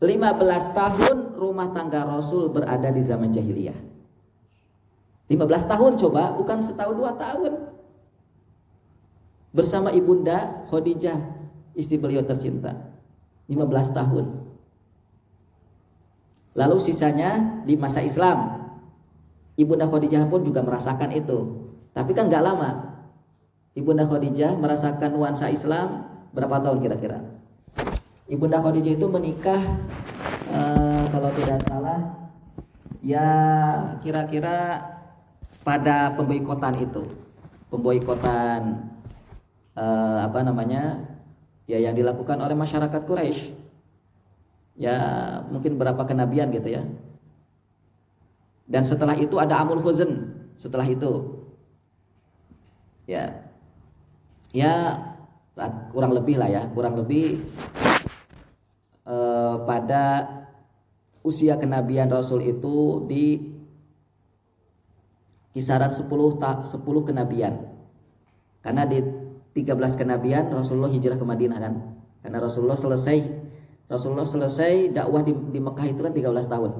15 tahun rumah tangga Rasul berada di zaman jahiliyah. 15 tahun coba, bukan setahun 2 tahun. Bersama Ibunda Khadijah, istri beliau tercinta. 15 tahun. Lalu sisanya di masa Islam. Ibunda Khadijah pun juga merasakan itu. Tapi kan gak lama. Ibunda Khadijah merasakan nuansa Islam berapa tahun kira-kira? Ibunda Khadijah itu menikah kalau tidak salah ya kira-kira pada pemboikotan itu. Pemboikotan yang dilakukan oleh masyarakat Quraisy. ya mungkin berapa kenabian gitu ya. Dan setelah itu ada Amul Huzn setelah itu. Ya. Ya kurang lebih lah ya, kurang lebih pada usia kenabian Rasul itu di kisaran 10 kenabian. Karena di 13 kenabian Rasulullah hijrah ke Madinah kan. Karena Rasulullah selesai dakwah di Mekah itu kan 13 tahun.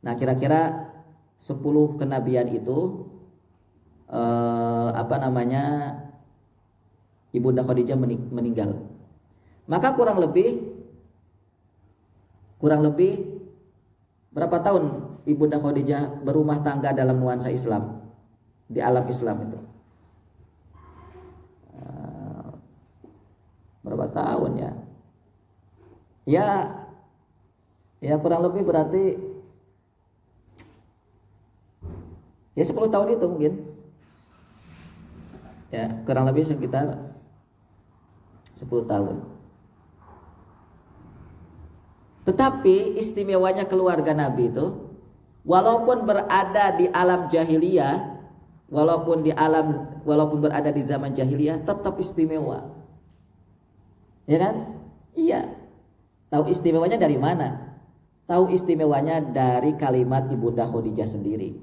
Nah, kira-kira 10 kenabian itu Ibunda Khadijah meninggal. Maka kurang lebih berapa tahun Ibunda Khadijah berumah tangga dalam nuansa Islam, di alam Islam itu? Berapa tahun ya? Ya kurang lebih berarti ya 10 tahun itu mungkin. Ya, kurang lebih sekitar 10 tahun. Tetapi istimewanya keluarga Nabi itu, walaupun berada di alam jahiliyah, walaupun berada di zaman jahiliyah, tetap istimewa. Ya kan? Iya. Tahu istimewanya dari mana? Tahu istimewanya dari kalimat Ibunda Khadijah sendiri.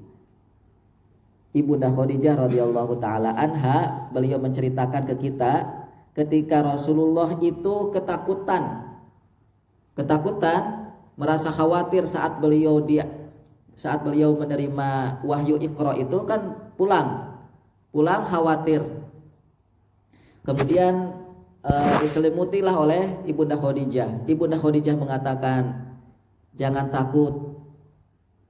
Ibunda Khadijah radhiyallahu taala anha, beliau menceritakan ke kita ketika Rasulullah itu ketakutan, merasa khawatir saat beliau menerima wahyu Iqra itu kan pulang khawatir. Kemudian diselimutilah oleh Ibunda Khadijah. Ibunda Khadijah mengatakan, jangan takut,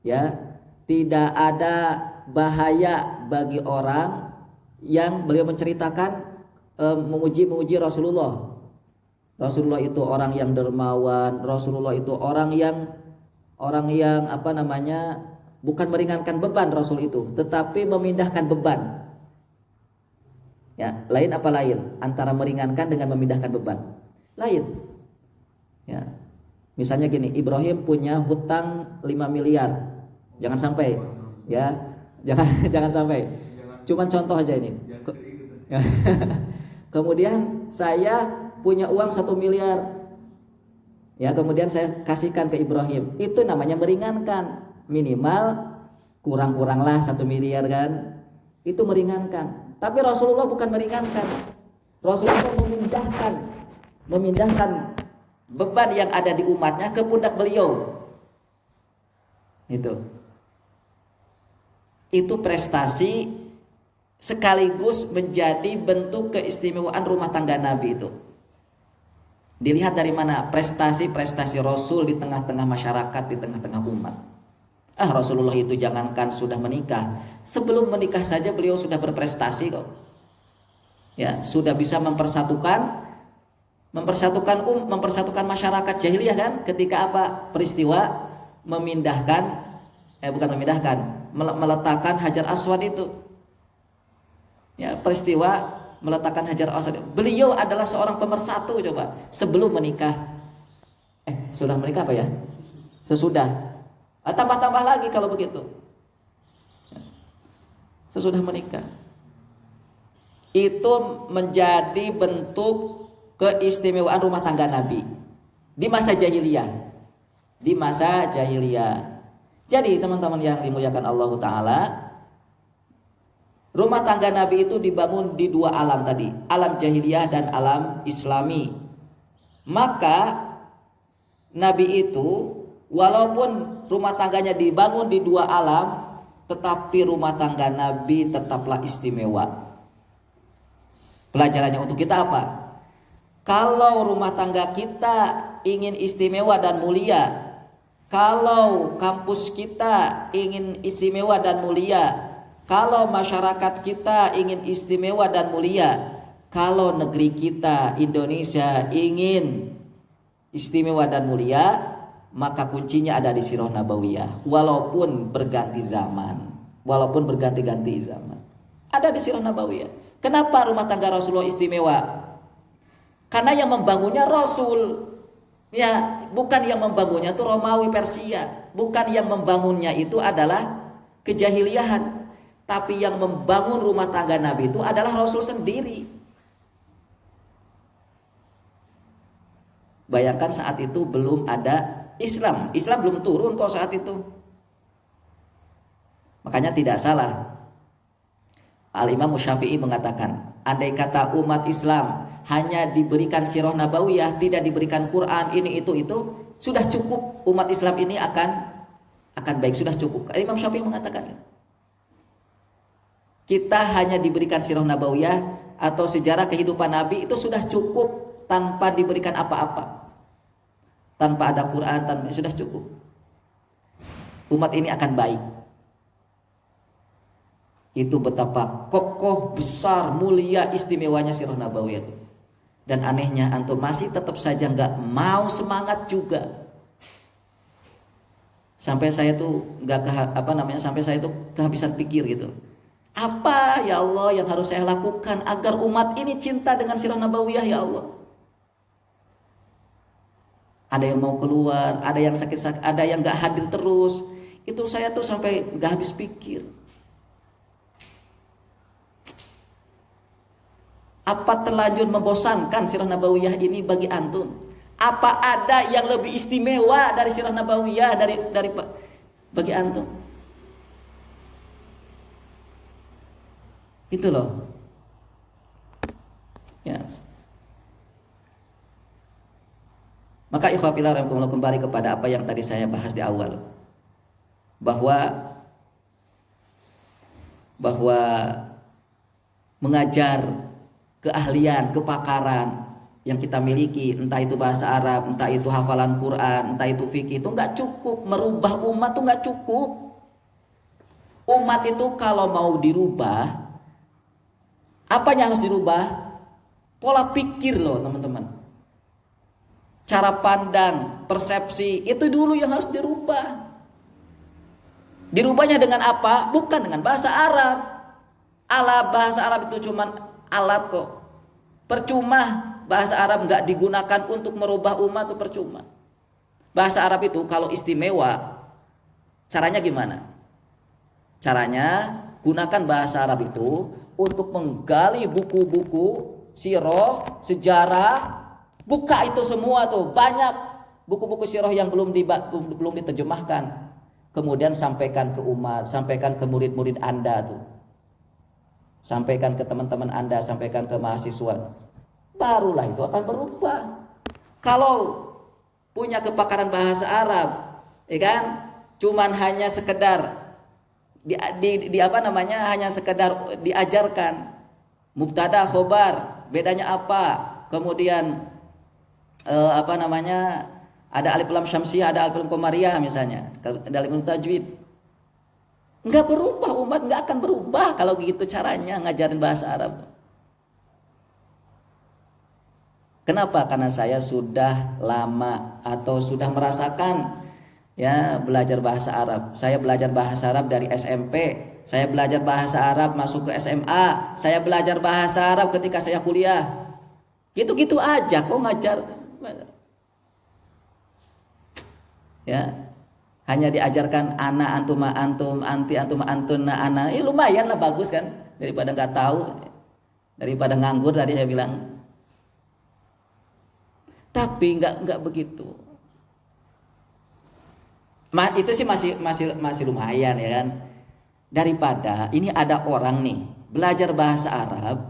ya, tidak ada bahaya bagi orang yang beliau menceritakan memuji Rasulullah. Rasulullah itu orang yang dermawan, Rasulullah itu orang yang bukan meringankan beban Rasul itu, tetapi memindahkan beban. Ya, lain antara meringankan dengan memindahkan beban. Lain. Ya. Misalnya gini, Ibrahim punya hutang 5 miliar. Jangan sampai, ya. Jangan sampai. Cuman contoh aja ini. Kemudian saya punya uang 1 miliar. Ya, kemudian saya kasihkan ke Ibrahim. Itu namanya meringankan. Minimal kurang-kuranglah 1 miliar kan. Itu meringankan. Tapi Rasulullah bukan meringankan. Rasulullah memindahkan beban yang ada di umatnya ke pundak beliau. Itu prestasi sekaligus menjadi bentuk keistimewaan rumah tangga Nabi itu. Dilihat dari mana prestasi Rasul di tengah-tengah masyarakat, di tengah-tengah umat. Rasulullah itu jangankan sudah menikah, sebelum menikah saja beliau sudah berprestasi kok. Ya, sudah bisa mempersatukan masyarakat jahiliyah kan, ketika peristiwa meletakkan Hajar Aswad itu. Ya, peristiwa meletakkan Hajar Aswad. Beliau adalah seorang pemersatu coba sebelum menikah. Sudah menikah apa ya? Sesudah. Tambah-tambah lagi kalau begitu. Sesudah menikah. Itu menjadi bentuk keistimewaan rumah tangga Nabi di masa jahiliyah. Jadi teman-teman yang dimuliakan Allah Ta'ala, rumah tangga Nabi itu dibangun di 2 alam tadi, alam jahiliyah dan alam islami. Maka Nabi itu walaupun rumah tangganya dibangun di 2 alam, tetapi rumah tangga Nabi tetaplah istimewa. Pelajarannya untuk kita apa? Kalau rumah tangga kita ingin istimewa dan mulia, kalau kampus kita ingin istimewa dan mulia, kalau masyarakat kita ingin istimewa dan mulia, kalau negeri kita Indonesia ingin istimewa dan mulia, maka kuncinya ada di sirah nabawiyah. Walaupun berganti zaman, ada di sirah nabawiyah. Kenapa rumah tangga Rasulullah istimewa? Karena yang membangunnya Rasul. Ya, bukan yang membangunnya itu Romawi Persia, bukan yang membangunnya itu adalah kejahiliahan, tapi yang membangun rumah tangga Nabi itu adalah Rasul sendiri. Bayangkan saat itu belum ada Islam, Islam belum turun kok saat itu. Makanya tidak salah Al-Imam Syafi'i mengatakan, andai kata umat Islam hanya diberikan sirah nabawiyah, tidak diberikan Quran, ini itu, sudah cukup, umat Islam ini akan baik, sudah cukup. Imam Syafi'i mengatakan itu. Kita hanya diberikan sirah nabawiyah atau sejarah kehidupan Nabi itu sudah cukup tanpa diberikan apa-apa. Tanpa ada Quran, sudah cukup. Umat ini akan baik. Itu betapa kokoh, besar, mulia, istimewanya sirah nabawiyah itu. Dan anehnya antum masih tetap saja nggak mau semangat juga. Sampai saya tuh sampai saya tuh kehabisan pikir gitu. Apa ya Allah yang harus saya lakukan agar umat ini cinta dengan sirah nabawiyah ya Allah? Ada yang mau keluar, ada yang sakit-sakit, ada yang nggak hadir terus. Itu saya tuh sampai nggak habis pikir. Apa terlanjur membosankan sirah nabawiyah ini bagi antum? Apa ada yang lebih istimewa dari sirah nabawiyah dari bagi antum? Itu loh. Ya. Maka ikhwah fillah rahimakumullah, kembali kepada apa yang tadi saya bahas di awal. Bahwa mengajar keahlian, kepakaran yang kita miliki, entah itu bahasa Arab, entah itu hafalan Quran, entah itu fikih, itu nggak cukup. Merubah umat itu nggak cukup. Umat itu kalau mau dirubah, apanya harus dirubah? Pola pikir loh teman-teman. Cara pandang, persepsi, itu dulu yang harus dirubah. Dirubahnya dengan apa? Bukan dengan bahasa Arab. Bahasa Arab itu cuman alat kok. Percuma bahasa Arab nggak digunakan untuk merubah umat, itu percuma. Bahasa Arab itu kalau istimewa, caranya gimana? Caranya gunakan bahasa Arab itu untuk menggali buku-buku sirah, sejarah, buka itu semua tuh, banyak buku-buku sirah yang belum diterjemahkan. Kemudian sampaikan ke umat, sampaikan ke murid-murid Anda tuh. Sampaikan ke teman-teman Anda, sampaikan ke mahasiswa. Barulah itu akan berubah. Kalau punya kepakaran bahasa Arab, ya kan? Cuman hanya sekedar hanya sekedar diajarkan mubtada, khobar, bedanya apa? Kemudian ada alif lam syamsiyah, ada alif lam qamariyah misalnya, ada alif lam tajwid. Enggak berubah, umat enggak akan berubah kalau gitu caranya ngajarin bahasa Arab. Kenapa? Karena saya sudah lama atau sudah merasakan ya belajar bahasa Arab. Saya belajar bahasa Arab dari SMP, saya belajar bahasa Arab masuk ke SMA, saya belajar bahasa Arab ketika saya kuliah. Gitu-gitu aja kok ngajar. Ya. Hanya diajarkan ana antum antum, anti antum antuna ana. Lumayan lah, bagus kan, daripada nggak tahu, daripada nganggur tadi saya bilang. Tapi nggak begitu. Itu sih masih lumayan ya kan. Daripada ini ada orang nih belajar bahasa Arab,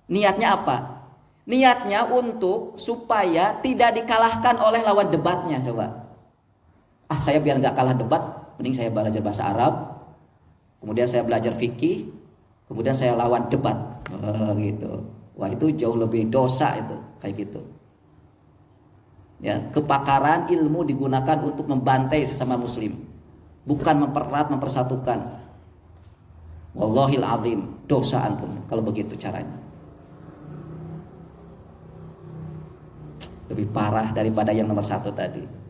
niatnya apa? Niatnya untuk supaya tidak dikalahkan oleh lawan debatnya, coba. Saya biar nggak kalah debat, mending saya belajar bahasa Arab, kemudian saya belajar fikih, kemudian saya lawan debat, gitu. Wah itu jauh lebih dosa itu, kayak gitu. Ya, kepakaran ilmu digunakan untuk membantai sesama muslim, bukan mempererat, mempersatukan. Wallahil azim, dosa antum kalau begitu caranya. Lebih parah daripada yang nomor 1 tadi.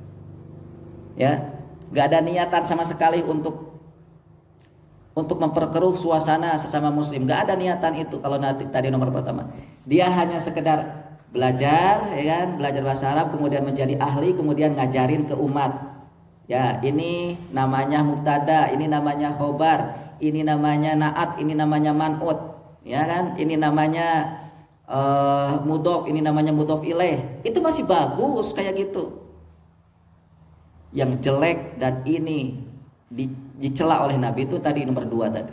Ya, nggak ada niatan sama sekali untuk memperkeruh suasana sesama muslim. Nggak ada niatan itu kalau tadi nomor pertama. Dia hanya sekedar belajar, ya kan, belajar bahasa Arab, kemudian menjadi ahli, kemudian ngajarin ke umat. Ya, ini namanya mubtada, ini namanya khobar, ini namanya naat, ini namanya man'ut, ya kan, ini namanya mudhof, ini namanya mudhof ilaih. Itu masih bagus kayak gitu. Yang jelek dan ini dicela oleh Nabi itu tadi nomor 2 tadi.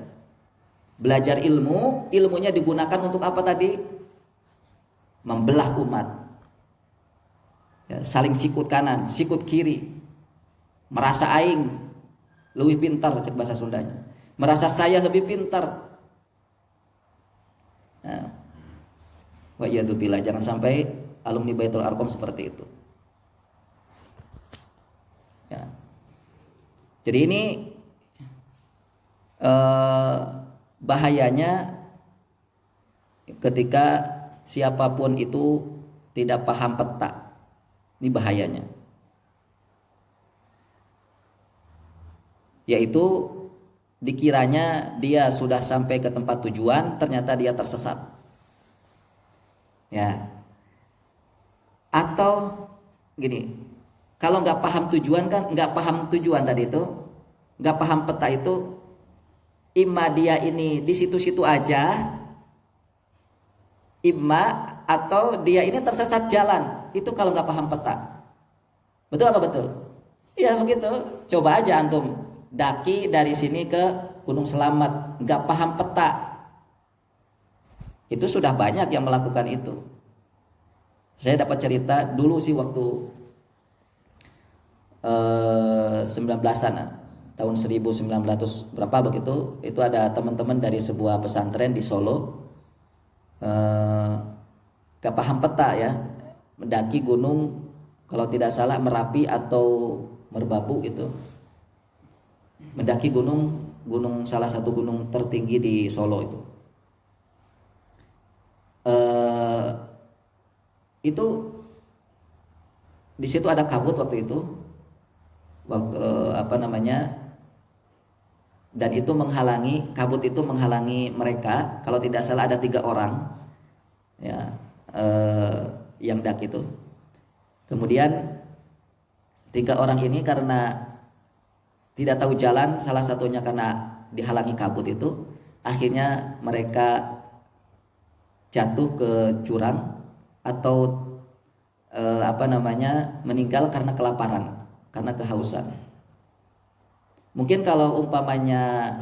Belajar ilmu, ilmunya digunakan untuk apa tadi? Membelah umat. Ya, saling sikut kanan, sikut kiri. Merasa aing lebih pintar, cek bahasa Sundanya. Merasa saya lebih pintar. Nah, wa iyadzubillah, jangan sampai alumni Baitul Arqam seperti itu. Ya. Jadi ini bahayanya ketika siapapun itu tidak paham peta. Ini bahayanya. Yaitu dikiranya dia sudah sampai ke tempat tujuan, ternyata dia tersesat. Ya. Atau gini, kalau nggak paham tujuan kan, nggak paham tujuan tadi itu, nggak paham peta itu, imma dia ini di situ-situ aja, imma atau dia ini tersesat jalan. Itu kalau nggak paham peta. Betul apa betul? Iya begitu. Coba aja antum daki dari sini ke Gunung Selamat, nggak paham peta. Itu sudah banyak yang melakukan itu. Saya dapat cerita dulu sih waktu 19-an, tahun 1900 berapa begitu, itu ada teman-teman dari sebuah pesantren di Solo, gak paham peta ya, mendaki gunung, kalau tidak salah Merapi atau Merbabu gitu, mendaki gunung salah satu gunung tertinggi di Solo itu. Itu di situ ada kabut waktu itu, dan itu menghalangi, kabut itu menghalangi mereka. Kalau tidak salah ada 3 orang ya, yang daki itu. Kemudian 3 orang ini karena tidak tahu jalan, salah satunya karena dihalangi kabut itu, akhirnya mereka jatuh ke jurang atau meninggal karena kelaparan, karena kehausan. Mungkin kalau umpamanya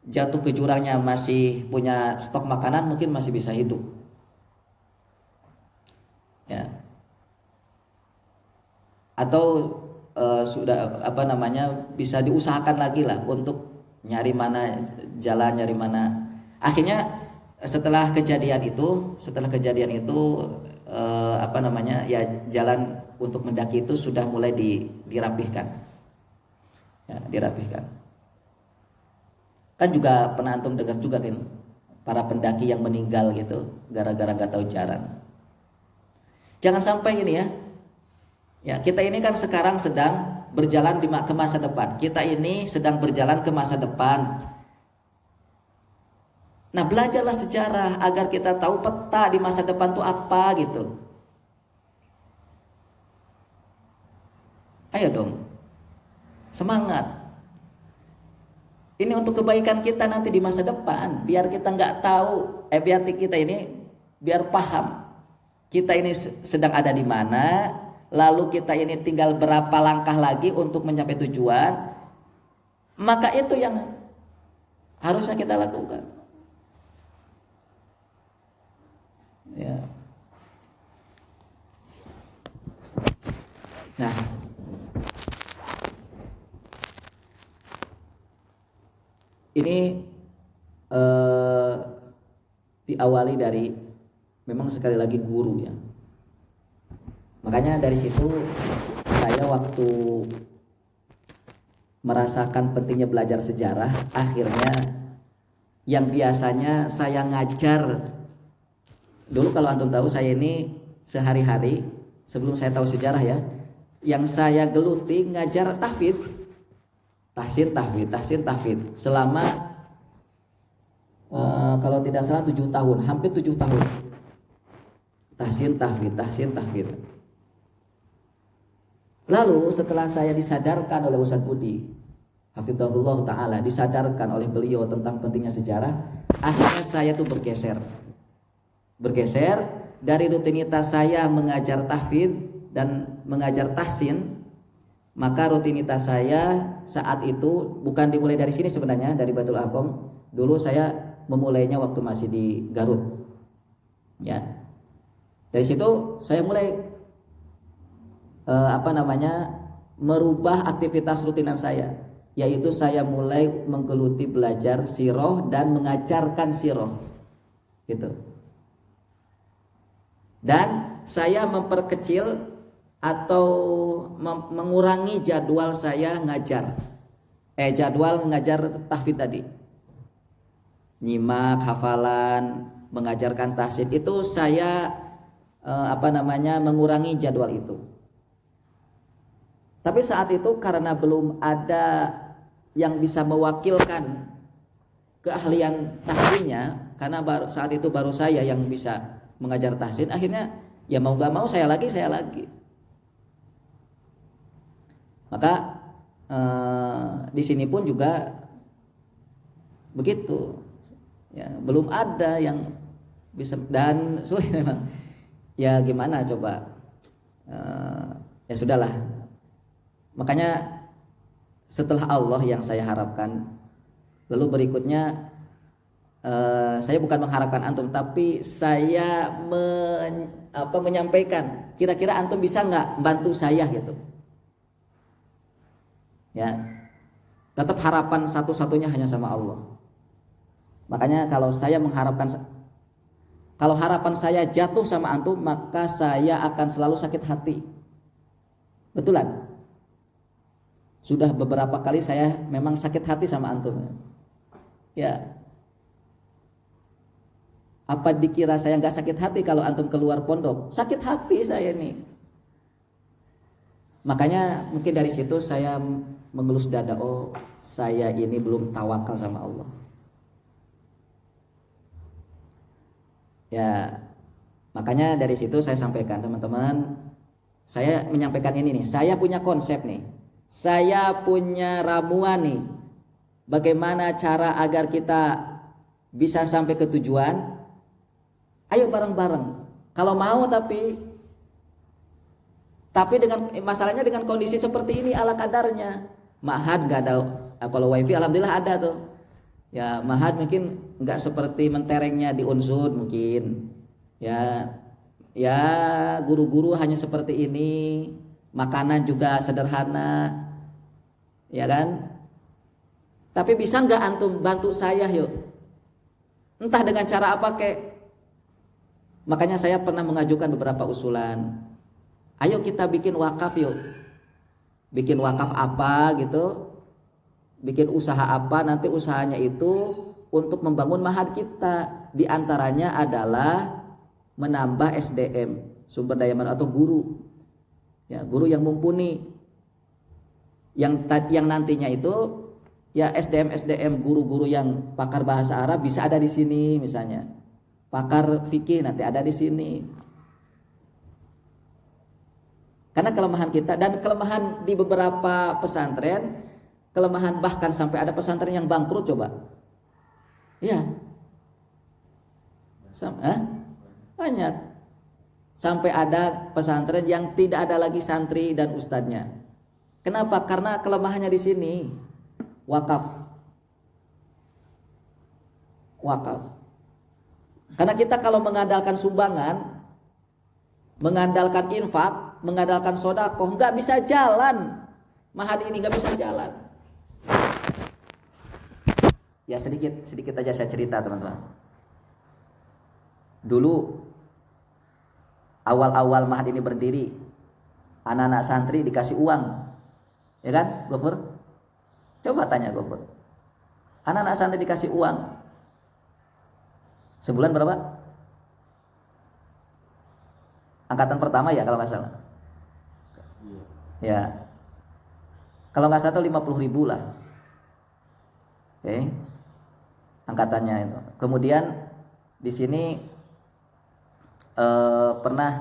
jatuh ke jurangnya masih punya stok makanan, mungkin masih bisa hidup. Ya. Atau sudah bisa diusahakan lagi lah untuk nyari mana jalan, nyari mana. Akhirnya setelah kejadian itu ya jalan untuk mendaki itu sudah mulai dirapihkan. Ya, dirapihkan. Kan juga pernah antum dengar juga kan para pendaki yang meninggal gitu gara-gara gak tahu jalan. Jangan sampai ini ya. Ya, kita ini kan sekarang sedang berjalan ke masa depan. Kita ini sedang berjalan ke masa depan. Nah, belajarlah sejarah agar kita tahu peta di masa depan itu apa gitu. Ayo dong. Semangat. Ini untuk kebaikan kita nanti di masa depan. Biar kita nggak tahu, biar paham. Kita ini sedang ada di mana, lalu kita ini tinggal berapa langkah lagi untuk mencapai tujuan. Maka itu yang harusnya kita lakukan. Ya. Nah, ini diawali dari memang sekali lagi guru ya. Makanya dari situ saya waktu merasakan pentingnya belajar sejarah, akhirnya yang biasanya saya ngajar dulu, kalau antum tahu saya ini sehari-hari sebelum saya tahu sejarah ya, yang saya geluti ngajar tahfidz, tahfidz selama kalau tidak salah 7 tahun, hampir 7 tahun. tahsin tahfidz. Lalu setelah saya disadarkan oleh Ustadz Budi hafizahullah taala, disadarkan oleh beliau tentang pentingnya sejarah, akhirnya saya tuh bergeser dari rutinitas saya mengajar tahfidz dan mengajar tahsin. Maka rutinitas saya saat itu bukan dimulai dari sini sebenarnya, dari Baitul Arqam. Dulu saya memulainya waktu masih di Garut. Ya. Dari situ saya mulai merubah aktivitas rutinan saya, yaitu saya mulai menggeluti belajar sirah dan mengajarkan sirah. Gitu. Dan saya memperkecil atau mengurangi jadwal saya jadwal ngajar tahfidz tadi, nyimak hafalan, mengajarkan tahsin, itu saya mengurangi jadwal itu. Tapi saat itu karena belum ada yang bisa mewakilkan keahlian tahsinnya, karena saat itu baru saya yang bisa mengajar tahsin, akhirnya ya mau gak mau saya lagi. Maka di sini pun juga begitu, ya belum ada yang bisa, dan sulit memang. Ya gimana coba, ya sudahlah. Makanya setelah Allah yang saya harapkan, lalu berikutnya saya bukan mengharapkan antum, tapi saya menyampaikan, kira-kira antum bisa nggak bantu saya gitu. Ya, tetap harapan satu-satunya hanya sama Allah. Makanya kalau harapan saya jatuh sama antum, maka saya akan selalu sakit hati. Betulan. Sudah beberapa kali saya memang sakit hati sama antum. Ya. Apa dikira saya nggak sakit hati kalau antum keluar pondok? Sakit hati saya nih. Makanya mungkin dari situ saya mengelus dada, oh saya ini belum tawakal sama Allah. Ya, makanya dari situ saya sampaikan, teman-teman, saya menyampaikan ini nih, saya punya konsep nih, saya punya ramuan nih, bagaimana cara agar kita bisa sampai ke tujuan. Ayo bareng-bareng, kalau mau, tapi dengan masalahnya dengan kondisi seperti ini ala kadarnya. Ma'had gak ada, kalau wifi alhamdulillah ada tuh. Ya ma'had mungkin nggak seperti menterengnya di Unsud mungkin. Ya guru-guru hanya seperti ini, makanan juga sederhana, ya kan? Tapi bisa nggak antum bantu saya yuk? Entah dengan cara apa kek. Makanya saya pernah mengajukan beberapa usulan. Ayo kita bikin wakaf yuk. Bikin wakaf apa gitu, bikin usaha apa, nanti usahanya itu untuk membangun ma'had kita. Di antaranya adalah menambah SDM, sumber daya manusia, atau guru, ya guru yang mumpuni, yang nantinya itu ya SDM guru-guru yang pakar bahasa Arab bisa ada di sini, misalnya pakar fikih nanti ada di sini. Karena kelemahan kita dan kelemahan di beberapa pesantren, kelemahan bahkan sampai ada pesantren yang bangkrut coba. Iya. Banyak. Sampai ada pesantren yang tidak ada lagi santri dan ustadznya. Kenapa? Karena kelemahannya di sini. Wakaf. Karena kita kalau mengandalkan sumbangan, mengandalkan infak, mengandalkan sodakoh, nggak bisa jalan. Ma'had ini nggak bisa jalan. Ya sedikit aja saya cerita, teman-teman. Dulu awal-awal Ma'had ini berdiri, anak-anak santri dikasih uang, ya kan, Gofur? Coba tanya Gofur. Anak-anak santri dikasih uang, sebulan berapa? Angkatan pertama ya kalau nggak salah. Ya, kalau nggak salah 50.000 lah. Oke, angkatannya itu. Kemudian di sini pernah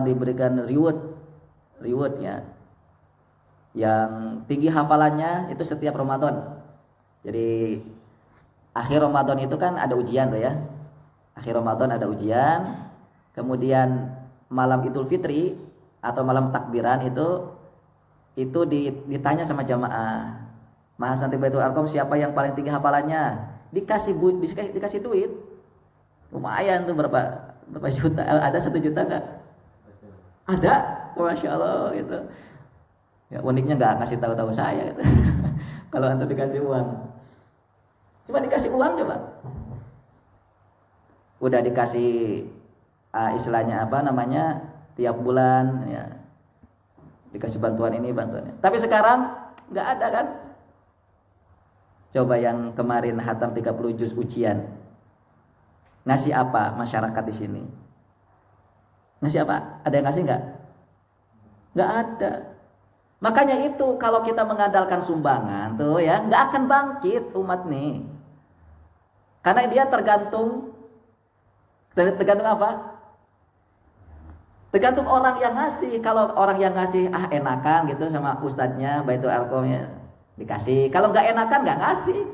diberikan reward ya, yang tinggi hafalannya itu setiap Ramadan. Jadi akhir Ramadan itu kan ada ujian tuh ya, akhir Ramadan ada ujian, kemudian malam Idul Fitri atau malam takbiran itu ditanya sama jamaah, Maha Santri Baitul Arqam siapa yang paling tinggi hafalannya, dikasih duit lumayan tuh, berapa juta, ada 1 juta nggak? Ada, Masya Allah gitu. Ya uniknya nggak ngasih tahu saya gitu. Kalau antum dikasih uang, cuma dikasih uang coba, udah dikasih istilahnya tiap bulan ya, dikasih bantuan ini bantuannya. Tapi sekarang nggak ada kan? Coba yang kemarin hatam 30 juz ujian, ngasih apa masyarakat di sini? Ngasih apa? Ada yang ngasih nggak? Nggak ada. Makanya itu kalau kita mengandalkan sumbangan tuh ya, nggak akan bangkit umat nih. Karena dia tergantung apa? Tergantung orang yang ngasih. Kalau orang yang ngasih enakan gitu sama ustadznya Baitul Arqam ya, dikasih. Kalau nggak enakan nggak ngasih.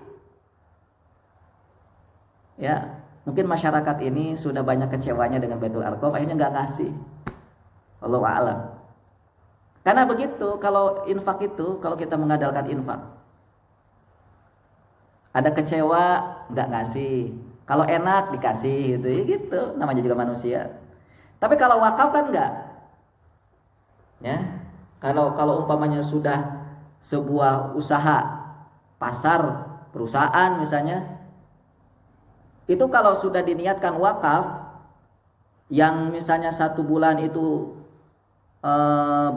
Ya, mungkin masyarakat ini sudah banyak kecewanya dengan Baitul Arqam, akhirnya nggak ngasih. Wallahu a'lam. Karena begitu, kalau infak itu, kalau kita mengandalkan infak, ada kecewa nggak ngasih, kalau enak dikasih gitu, namanya juga manusia. Tapi kalau wakaf kan nggak, ya. Kalau umpamanya sudah sebuah usaha, pasar, perusahaan misalnya, itu kalau sudah diniatkan wakaf, yang misalnya 1 bulan itu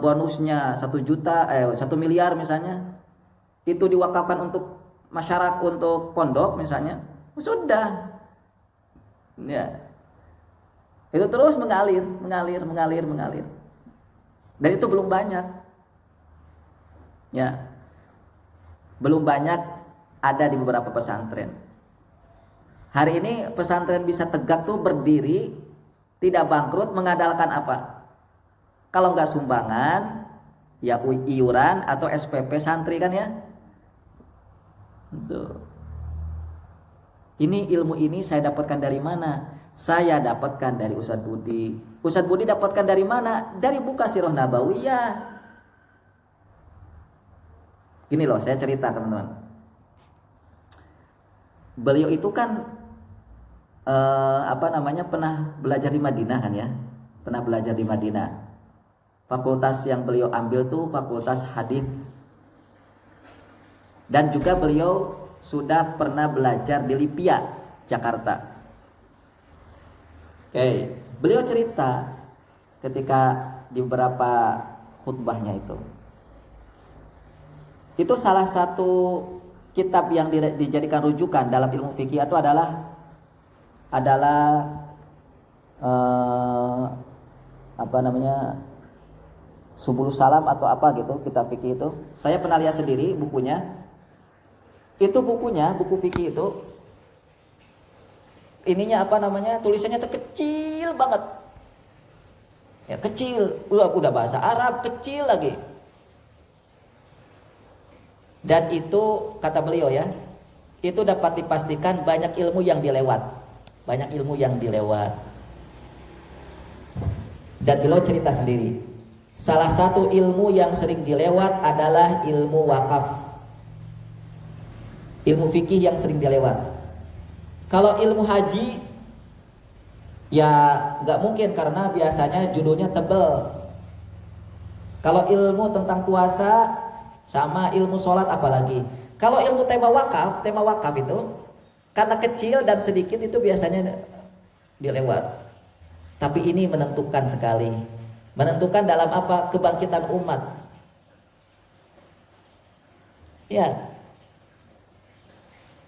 bonusnya 1 juta, 1 miliar misalnya, itu diwakafkan untuk masyarakat, untuk pondok misalnya, sudah ya, itu terus mengalir, dan itu belum banyak ya, belum banyak ada di beberapa pesantren. Hari ini pesantren bisa tegak tuh, berdiri, tidak bangkrut, mengandalkan apa? Kalau nggak sumbangan, ya iuran atau SPP santri kan ya. Tuh. Ini ilmu ini saya dapatkan dari mana? Saya dapatkan dari Ustadz Budi. Ustadz Budi dapatkan dari mana? Dari buku Sirah Nabawiyah. Gini loh, saya cerita teman-teman. Beliau itu kan pernah belajar di Madinah kan ya, pernah belajar di Madinah. Fakultas yang beliau ambil tuh fakultas hadis, dan juga beliau sudah pernah belajar di Lipia, Jakarta. Oke, beliau cerita ketika di beberapa khutbahnya itu salah satu kitab yang dijadikan rujukan dalam ilmu fikih itu adalah Subulus Salam atau apa gitu, kitab fikih itu. Saya pernah lihat sendiri bukunya. Itu bukunya, buku fikih itu, tulisannya terkecil banget. Ya, kecil, udah bahasa Arab, kecil lagi. Dan itu kata beliau ya, itu dapat dipastikan banyak ilmu yang dilewat. Dan beliau cerita sendiri, salah satu ilmu yang sering dilewat adalah ilmu wakaf, ilmu fikih yang sering dilewat. Kalau ilmu haji ya nggak mungkin, karena biasanya judulnya tebel. Kalau ilmu tentang puasa sama ilmu sholat apalagi. Kalau ilmu tema wakaf itu karena kecil dan sedikit itu biasanya dilewat. Tapi ini menentukan sekali. Menentukan dalam apa? Kebangkitan umat. Ya.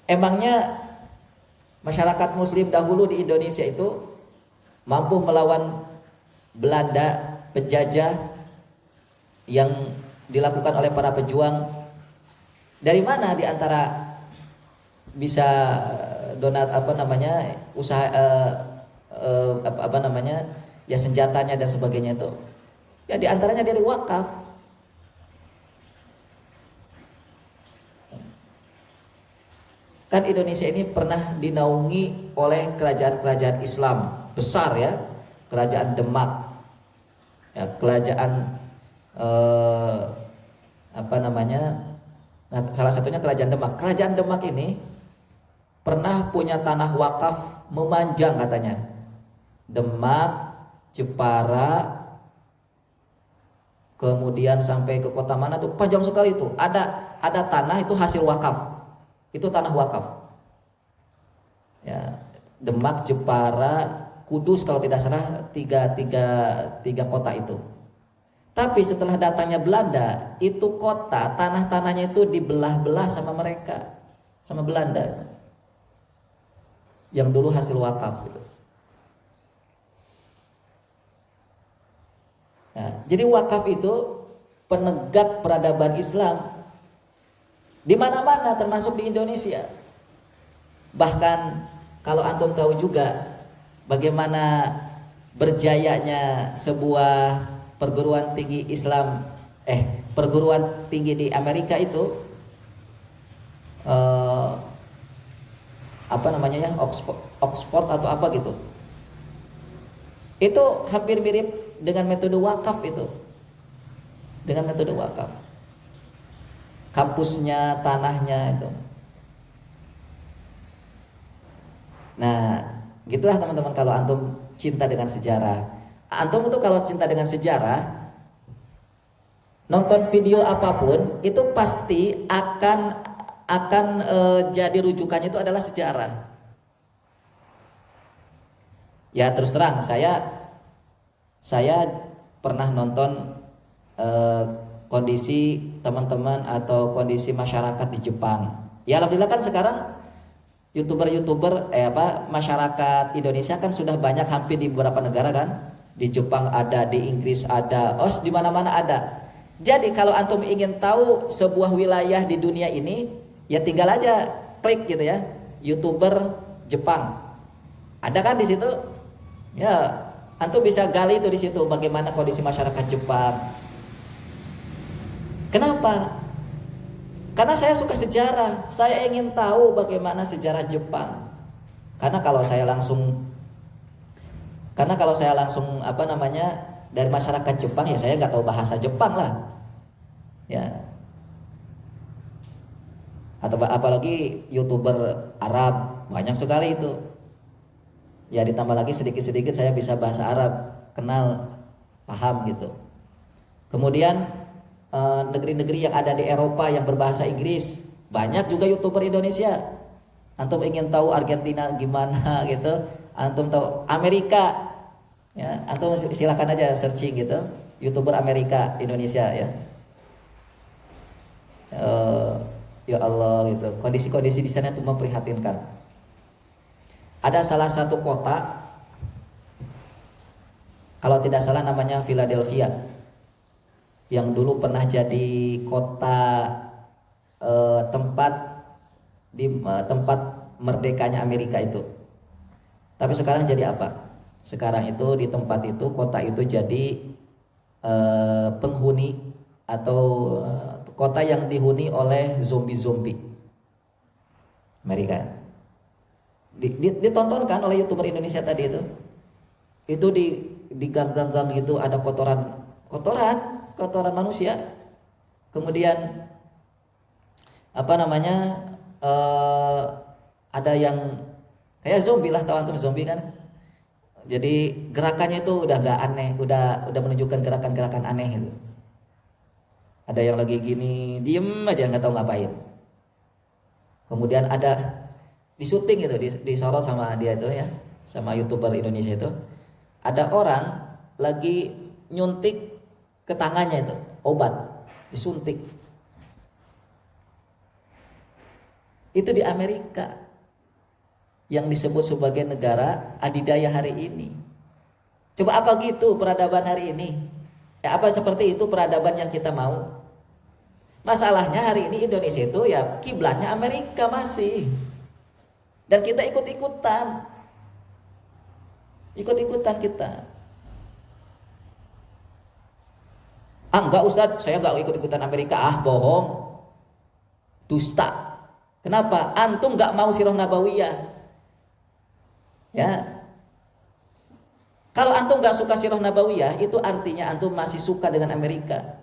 Emangnya masyarakat muslim dahulu di Indonesia itu mampu melawan Belanda penjajah yang dilakukan oleh para pejuang? Dari mana di antara bisa usaha apa namanya, ya senjatanya dan sebagainya itu. Ya diantaranya dari wakaf. Kan Indonesia ini pernah dinaungi oleh kerajaan-kerajaan Islam besar ya, kerajaan Demak, ya, kerajaan apa namanya, nah, salah satunya kerajaan Demak. Kerajaan Demak ini pernah punya tanah wakaf memanjang katanya, Demak, Jepara, kemudian sampai ke kota mana tuh, panjang sekali itu. Ada tanah itu hasil wakaf, itu tanah wakaf. Ya, Demak, Jepara, Kudus kalau tidak salah, tiga kota itu. Tapi setelah datangnya Belanda, itu kota, tanah-tanahnya itu dibelah-belah sama mereka, sama Belanda, yang dulu hasil wakaf gitu. Nah, jadi wakaf itu penegak peradaban Islam di mana-mana, termasuk di Indonesia. Bahkan kalau antum tahu juga bagaimana berjayanya sebuah perguruan tinggi Islam, perguruan tinggi di Amerika itu, apa namanya ya, Oxford atau apa gitu. Itu hampir mirip dengan metode wakaf itu. Dengan metode wakaf. Kampusnya, tanahnya itu. Nah, gitulah teman-teman kalau antum cinta dengan sejarah. Antum itu kalau cinta dengan sejarah, nonton video apapun itu pasti akan jadi rujukannya itu adalah sejarah. Ya terus terang, saya pernah nonton kondisi teman-teman atau kondisi masyarakat di Jepang. Ya alhamdulillah kan sekarang YouTuber masyarakat Indonesia kan sudah banyak, hampir di beberapa negara kan. Di Jepang ada, di Inggris ada, di mana-mana ada. Jadi kalau antum ingin tahu sebuah wilayah di dunia ini, ya tinggal aja klik gitu ya, YouTuber Jepang. Ada kan di situ? Ya, antum bisa gali itu di situ bagaimana kondisi masyarakat Jepang. Kenapa? Karena saya suka sejarah. Saya ingin tahu bagaimana sejarah Jepang. Karena kalau saya langsung dari masyarakat Jepang, ya saya nggak tahu bahasa Jepang lah. Ya. Atau apalagi YouTuber Arab, banyak sekali itu. Ya ditambah lagi sedikit-sedikit saya bisa bahasa Arab, kenal, paham gitu. Kemudian negeri-negeri yang ada di Eropa yang berbahasa Inggris, banyak juga YouTuber Indonesia. Antum ingin tahu Argentina gimana gitu, antum tahu Amerika, ya antum silakan aja searching gitu, YouTuber Amerika Indonesia ya. Ya Allah gitu, kondisi-kondisi di sana itu memprihatinkan. Ada salah satu kota, kalau tidak salah namanya Philadelphia, yang dulu pernah jadi kota tempat merdekanya Amerika itu. Tapi sekarang jadi apa? Sekarang itu di tempat itu, kota itu jadi penghuni atau kota yang dihuni oleh zombie-zombie Amerika. Ditontonkan oleh YouTuber Indonesia tadi itu. Itu di gang-gang gitu ada kotoran manusia. Kemudian ada yang kayak zombie lah, tahu antum zombie kan? Jadi gerakannya itu udah nggak aneh, udah menunjukkan gerakan-gerakan aneh itu. Ada yang lagi gini, diem aja nggak tahu ngapain. Kemudian ada di syuting itu, disorot sama dia itu ya, sama YouTuber Indonesia itu. Ada orang lagi nyuntik ke tangannya itu obat, disuntik. Itu di Amerika yang disebut sebagai negara adidaya hari ini. Coba apa gitu peradaban hari ini? Ya apa seperti itu peradaban yang kita mau? Masalahnya hari ini Indonesia itu ya kiblatnya Amerika masih. Dan kita ikut-ikutan. Ikut-ikutan kita. Enggak Ustaz, saya enggak ikut-ikutan Amerika. Bohong. Dusta. Kenapa? Antum enggak mau sirah nabawiyah. Ya. Kalau antum enggak suka sirah nabawiyah, itu artinya antum masih suka dengan Amerika.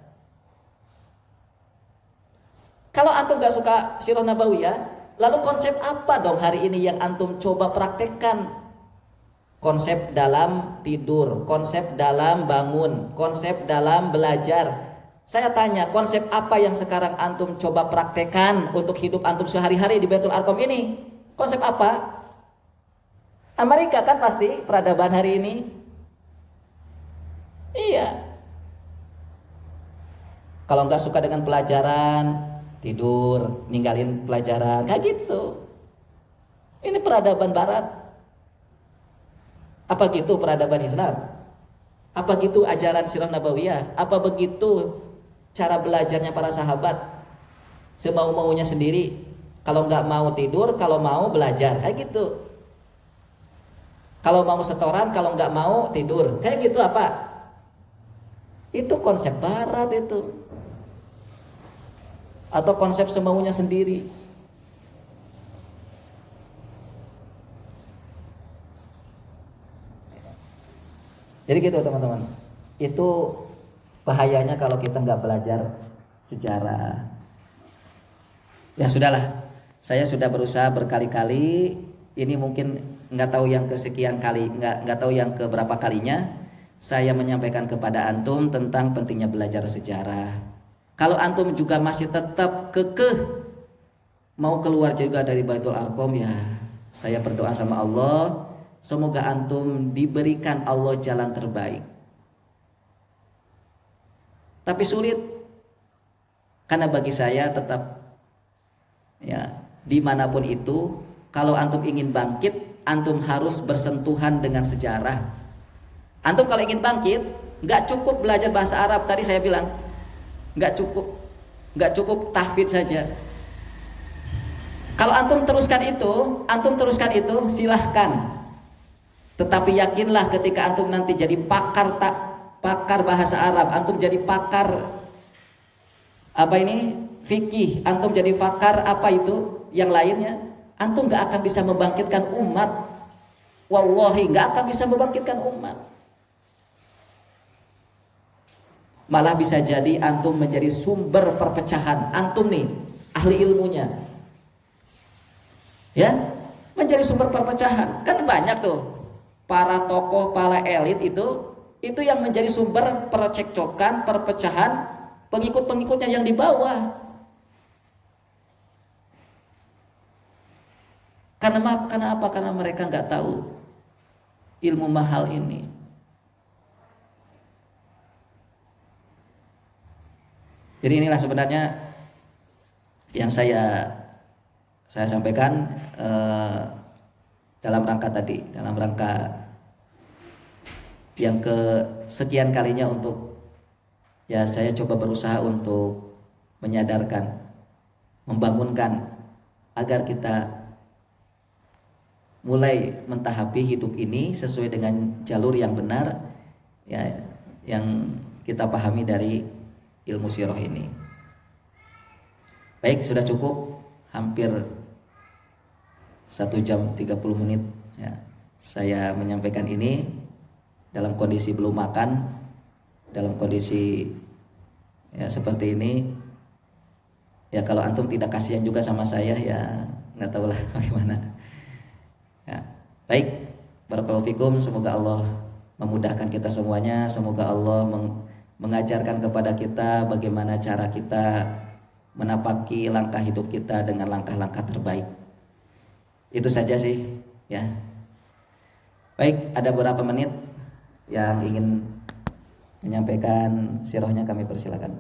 Kalau antum enggak suka sirah nabawiyah, lalu konsep apa dong hari ini yang antum coba praktekkan? Konsep dalam tidur, konsep dalam bangun, konsep dalam belajar. Saya tanya, konsep apa yang sekarang antum coba praktekkan untuk hidup antum sehari-hari di Baitul Arqam ini? Konsep apa? Amerika kan pasti peradaban hari ini. Iya. Kalau nggak suka dengan pelajaran, tidur, ninggalin pelajaran, kayak gitu. Ini peradaban Barat. Apa gitu peradaban Islam? Apa gitu ajaran sirah nabawiyah? Apa begitu cara belajarnya para sahabat? Semau-maunya sendiri. Kalau nggak mau tidur, kalau mau belajar, kayak gitu. Kalau mau setoran, kalau nggak mau tidur, kayak gitu apa? Itu konsep Barat itu. Atau konsep semaunya sendiri. Jadi gitu teman-teman. Itu bahayanya kalau kita nggak belajar sejarah. Ya sudahlah. Saya sudah berusaha berkali-kali. Ini mungkin nggak tahu yang kesekian kali, nggak tahu yang keberapa kalinya saya menyampaikan kepada antum tentang pentingnya belajar sejarah. Kalau antum juga masih tetap kekeh mau keluar juga dari Baitul Arqam, ya saya berdoa sama Allah. Semoga antum diberikan Allah jalan terbaik. Tapi sulit. Karena bagi saya tetap ya, dimanapun itu, kalau antum ingin bangkit, antum harus bersentuhan dengan sejarah. Antum kalau ingin bangkit, nggak cukup belajar bahasa Arab. Tadi saya bilang, nggak cukup tahfidz saja. Kalau antum teruskan itu, silahkan. Tetapi yakinlah ketika antum nanti jadi pakar bahasa Arab, antum jadi pakar fikih, antum jadi pakar yang lainnya, antum nggak akan bisa membangkitkan umat. Wallahi nggak akan bisa membangkitkan umat. Malah bisa jadi antum menjadi sumber perpecahan. Antum nih ahli ilmunya, ya, menjadi sumber perpecahan. Kan banyak tuh para tokoh, para elit itu yang menjadi sumber percekcokan, perpecahan pengikut-pengikutnya yang di bawah. Karena apa? Karena mereka nggak tahu ilmu mahal ini. Jadi inilah sebenarnya yang saya sampaikan dalam rangka yang kesekian kalinya untuk ya saya coba berusaha untuk menyadarkan, membangunkan agar kita mulai mentahapi hidup ini sesuai dengan jalur yang benar, ya, yang kita pahami dari ilmu sirah ini. Baik, sudah cukup, hampir 1 jam 30 menit ya, saya menyampaikan ini dalam kondisi belum makan, dalam kondisi ya seperti ini. Ya kalau antum tidak kasihan juga sama saya, ya nggak tahulah bagaimana. Ya, baik, barakallahu fikum. Semoga Allah memudahkan kita semuanya. Semoga Allah mengajarkan kepada kita bagaimana cara kita menapaki langkah hidup kita dengan langkah-langkah terbaik. Itu saja sih, ya. Baik, ada beberapa menit yang ingin menyampaikan sirahnya, kami persilakan.